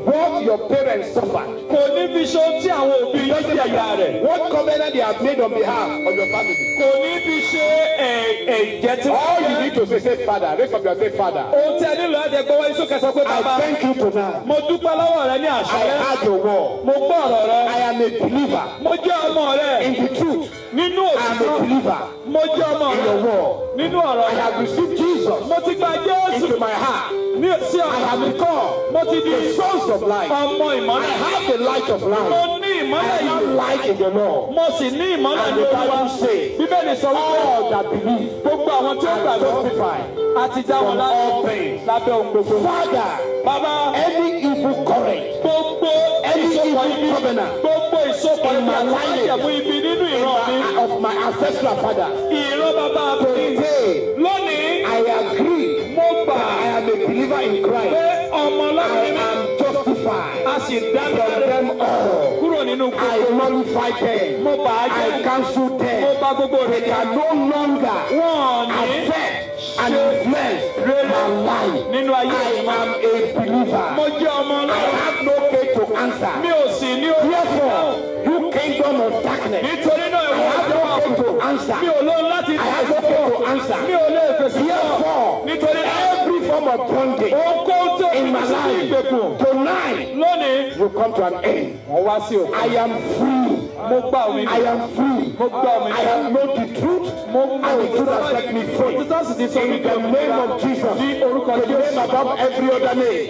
what your parents suffered. Kò ní fi ṣe ohun tí àwọn òbí yóò ṣe ẹ̀yà rẹ̀. What covenant they have made on behalf of your family. Kò ní fi ṣe ẹ̀jẹ̀ tí All you need to say Father. Raise up your say Father. ohun tí a nílò láti ẹgbẹ́ wáyé sókè sọ pé bàbá. I thank you tonight. Mo dúpẹ́ lọ́wọ́ rẹ ní I àṣálẹ́. heard your word. Mo gbọ́ ọ̀rọ̀ rẹ. I am a believer Mo jẹ́ ọmọ rẹ. in the truth. Nínú I am a òtítọ́. believer Mo jẹ́ ọmọ in rẹ. your word. Nínú ọ̀rọ̀ I rẹ. have received Jesus Mo ti gba Jésù into my heart. ní sí I ọ̀rọ̀ have mi. become Mo ti di the sons of light. ọmọ I ìmọ́lẹ̀. have the light of Mo life. ní I ìmọ́lẹ̀ have yìí. light in the Lord. Mo sì ní ìmọ́lẹ̀ And ní the Olúwa. Bible says, Bíbélì sọ wípé all that believe gbogbo àwọn tí ó are gbàgbọ́ justified. àti dá wọn from all things. lábẹ́ ohun gbogbo. Father, Bàbá any evil current, gbogbo any ìsopọ̀ evil ibi covenant gbogbo ìsopọ̀ in ibi my àti life, májẹ̀mú ibi nínú ìran mi. of my ancestral father, Ìran bàbá mi. today Lónìí I agree mo gbà that I am a believer in pé Christ. ọmọ I Ọlọ́run mi. am justified A sì dá mi from láre them all. kúrò nínú I nullify them. mo bà á I jẹ́. cancel Mo them. bà gbogbo They rẹ̀ jẹ́. can no longer Wọ́n ní affect and influence my life. nínú ayé I mi. am a believer. Mo jẹ́ ọmọ I Ọlọ́run. have no case to answer. Mi ò sì ní orí Therefore, you kingdom of darkness, nítorí náà I ìwọ have no case to answer. mi ò lóhun láti I have no case to answer. mi ò lè fèsì Therefore, nítorí every form of bondage ohunkóhun tó in fi my sí ìgbèkùn life tonight lónìí will come to an end. wọ́n wá sí òkú. I am free. Mo gbà omi I am free. mo gbà omi I have known the truth, mo and the truth has set me free. òtítọ́ sì ti sọ In the name of Jesus, ní orúkọ the name Jésù. above every other name.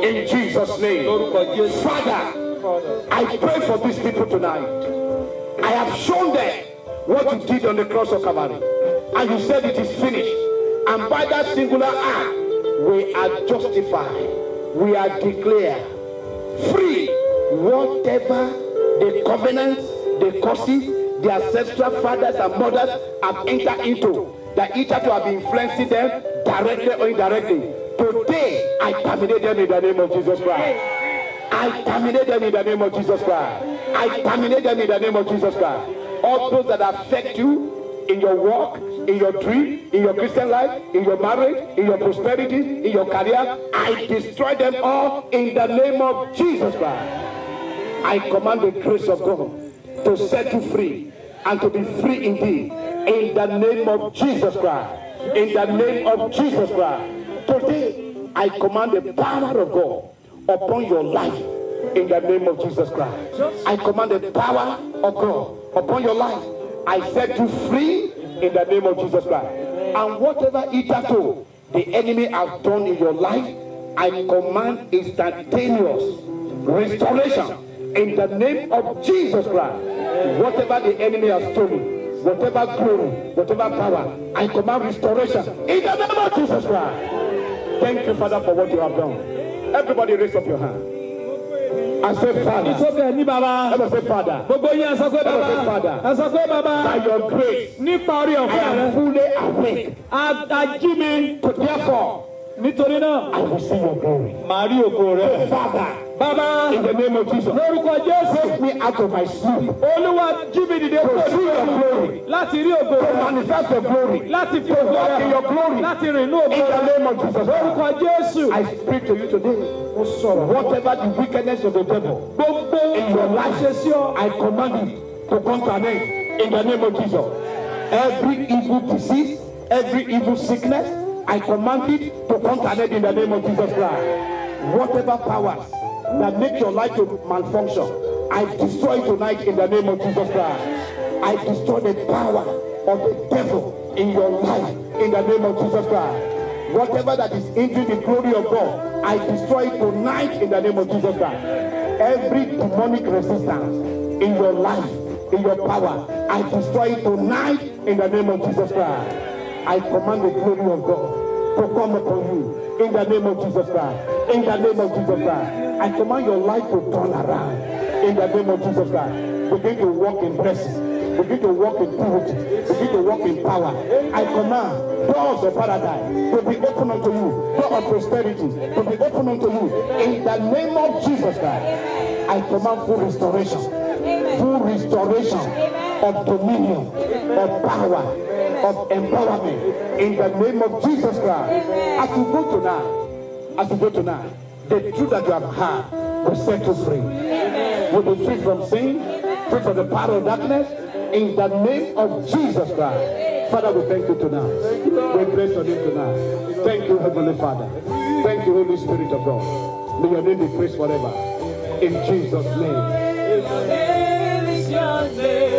In Jesus' name. Lórúkọ Jésù. Father, I pray for these people tonight. I have shown them what you did on the cross of Calvary. And you said it is finished. And by that singular act, we are justified. We are declared free. Whatever the covenants, the curses, the ancestral fathers and mothers have entered into, that each have been influencing them directly or indirectly. Today, I terminate them in the name of Jesus Christ. I terminate them in the name of Jesus Christ. I terminate them in the name of Jesus Christ. All those that affect you in your work, in your dream, in your Christian life, in your marriage, in your prosperity, in your career, I destroy them all in the name of Jesus Christ. I command the grace of God to set you free and to be free indeed in the name of Jesus Christ. In the name of Jesus Christ. Today, I command the power of God upon your life in the name of Jesus Christ. I command the power of God upon your life. I set you free in the name of Jesus Christ. And whatever hitherto the enemy has done in your life, I command instantaneous restoration in the name of Jesus Christ. Whatever the enemy has stolen, whatever glory, whatever power, I command restoration in the name of Jesus Christ. Thank you, Father, for what you have done. Everybody raise up your hand. I say, Father. Ìsókè ní bàbá. Let us say, Father. Gbogbo yín ẹ sọ pé Let us say, bàbá. Father. Ẹ sọ pé bàbá. By your grace, Nípa orí I ọ̀fẹ́ am rẹ. fully awake. A jí mi. Therefore, Nítorí náà, I will see your glory. màá rí ògo rẹ. Father, Bàbá. in the name of Jesus, Lórúkọ Jésù. take me out of my sleep. Olúwa jí mi dìde To kúrò see your glory. láti rí ògo To rẹ. manifest your glory. Láti fi To ògo walk in rẹ. your glory. Láti rìn ní ògo In the rẹ. name of Jesus. Lórúkọ Jésù. I speak to you today. Whatever the wickedness of the devil Gbogbo in your life, ṣe sí ọ. I command it to come to an end in the name of Jesus. Every evil disease, every evil sickness, I command it to come to an end in the name of Jesus Christ. Whatever powers that make your life to malfunction, I destroy tonight in the name of Jesus Christ. I destroy the power of the devil in your life in the name of Jesus Christ. Whatever that is injuring the glory of God, I destroy it tonight in the name of Jesus Christ. Every demonic resistance in your life, in your power, I destroy it tonight in the name of Jesus Christ. I command the glory of God to come upon you in the name of Jesus Christ. In the name of Jesus Christ. I command your life to turn around in the name of Jesus Christ. Begin to walk in blessing. Begin to walk in purity. Begin to walk in power. I command doors of paradise to be open unto you. Doors of prosperity to be open unto you. In the name of Jesus Christ. I command full restoration. Full restoration of dominion, of power, of empowerment in the name of Jesus Christ. As you go tonight, the truth that you have heard will set you free. Will be free from sin, free from the power of darkness, in the name of Jesus Christ. Father, we thank you tonight. We bless your name tonight. Thank you, Heavenly Father. Thank you, Holy Spirit of God. May your name be praised forever. In Jesus' name.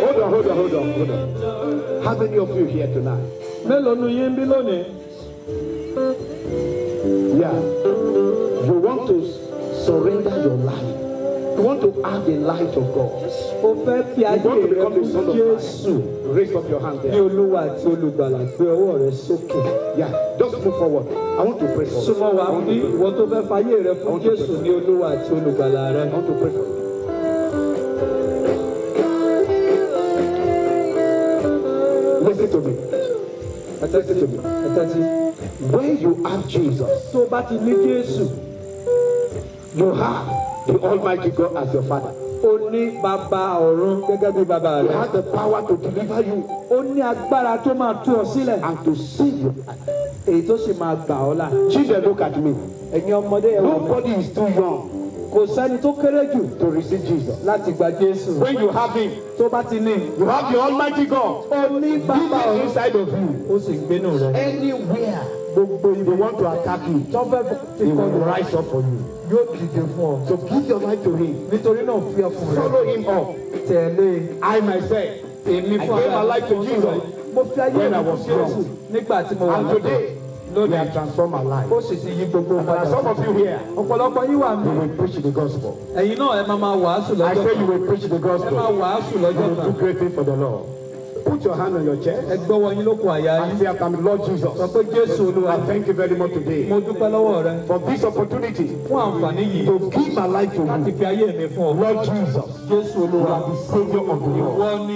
Hold on. How many of you here tonight? Yeah. You want to surrender your life. You want to have the light of God. You want to become the son of God. Raise up your hand there. Yeah, just move forward. I want to pray for you. I want to pray for you. Listen to me. Listen to me. When you have Jesus, you have the Almighty God as your Father. You have the power to deliver you and to save you. Children, look at me. Nobody is too young to receive Jesus. When you have him, you have the Almighty God living inside of you. Anywhere they want to attack you, he will rise up for you. So give your life to him. Follow him up. I myself, I gave my life to Jesus when I was young. And today, we have transformed my life. And there are some of you here, you will preach the gospel. I say you will preach the gospel. You will do great things for the Lord. Put your hand on your chest and say after me, Lord Jesus, I thank you very much today for this opportunity to give my life to you. Lord Jesus, you are the Savior of the world.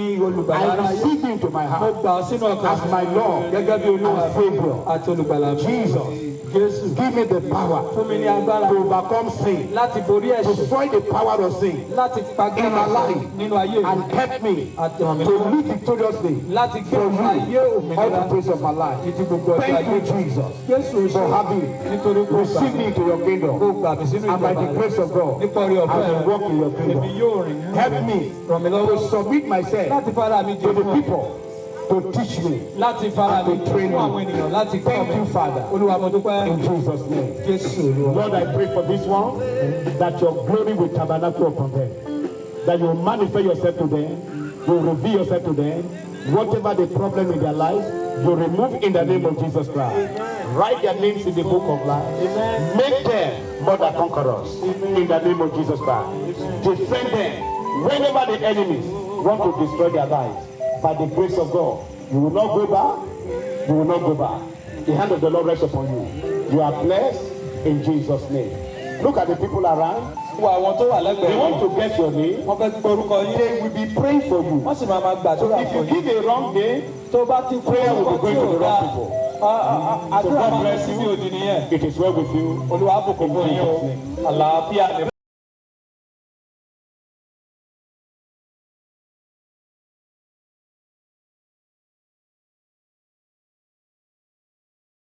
I receive you into my heart as my Lord and Savior. Jesus, give me the power to overcome sin, destroy the power of sin in my life, and help me to live victoriously for you all the days of my life. Thank you, Jesus, for having received me into your kingdom, and by the grace of God, I will walk in your kingdom. Help me to submit myself to the people, to teach me, and to train me. Thank you, Father, in Jesus' name. Lord, I pray for this one, that your glory will tabernacle upon them, that you will manifest yourself to them, you will reveal yourself to them. Whatever the problem in their lives, you remove in the name of Jesus Christ. Write their names in the book of life. Amen. Make them more than conquerors in the name of Jesus Christ. Defend them whenever the enemies want to destroy their lives. By the grace of God, you will not go back. You will not go back. The hand of the Lord rests upon you. You are blessed in Jesus' name. Look at the people around. They want to get your name. They will be praying for you. So if you give a wrong name, prayer will be going to the wrong people. So God bless you. It is well with you. In Jesus' name.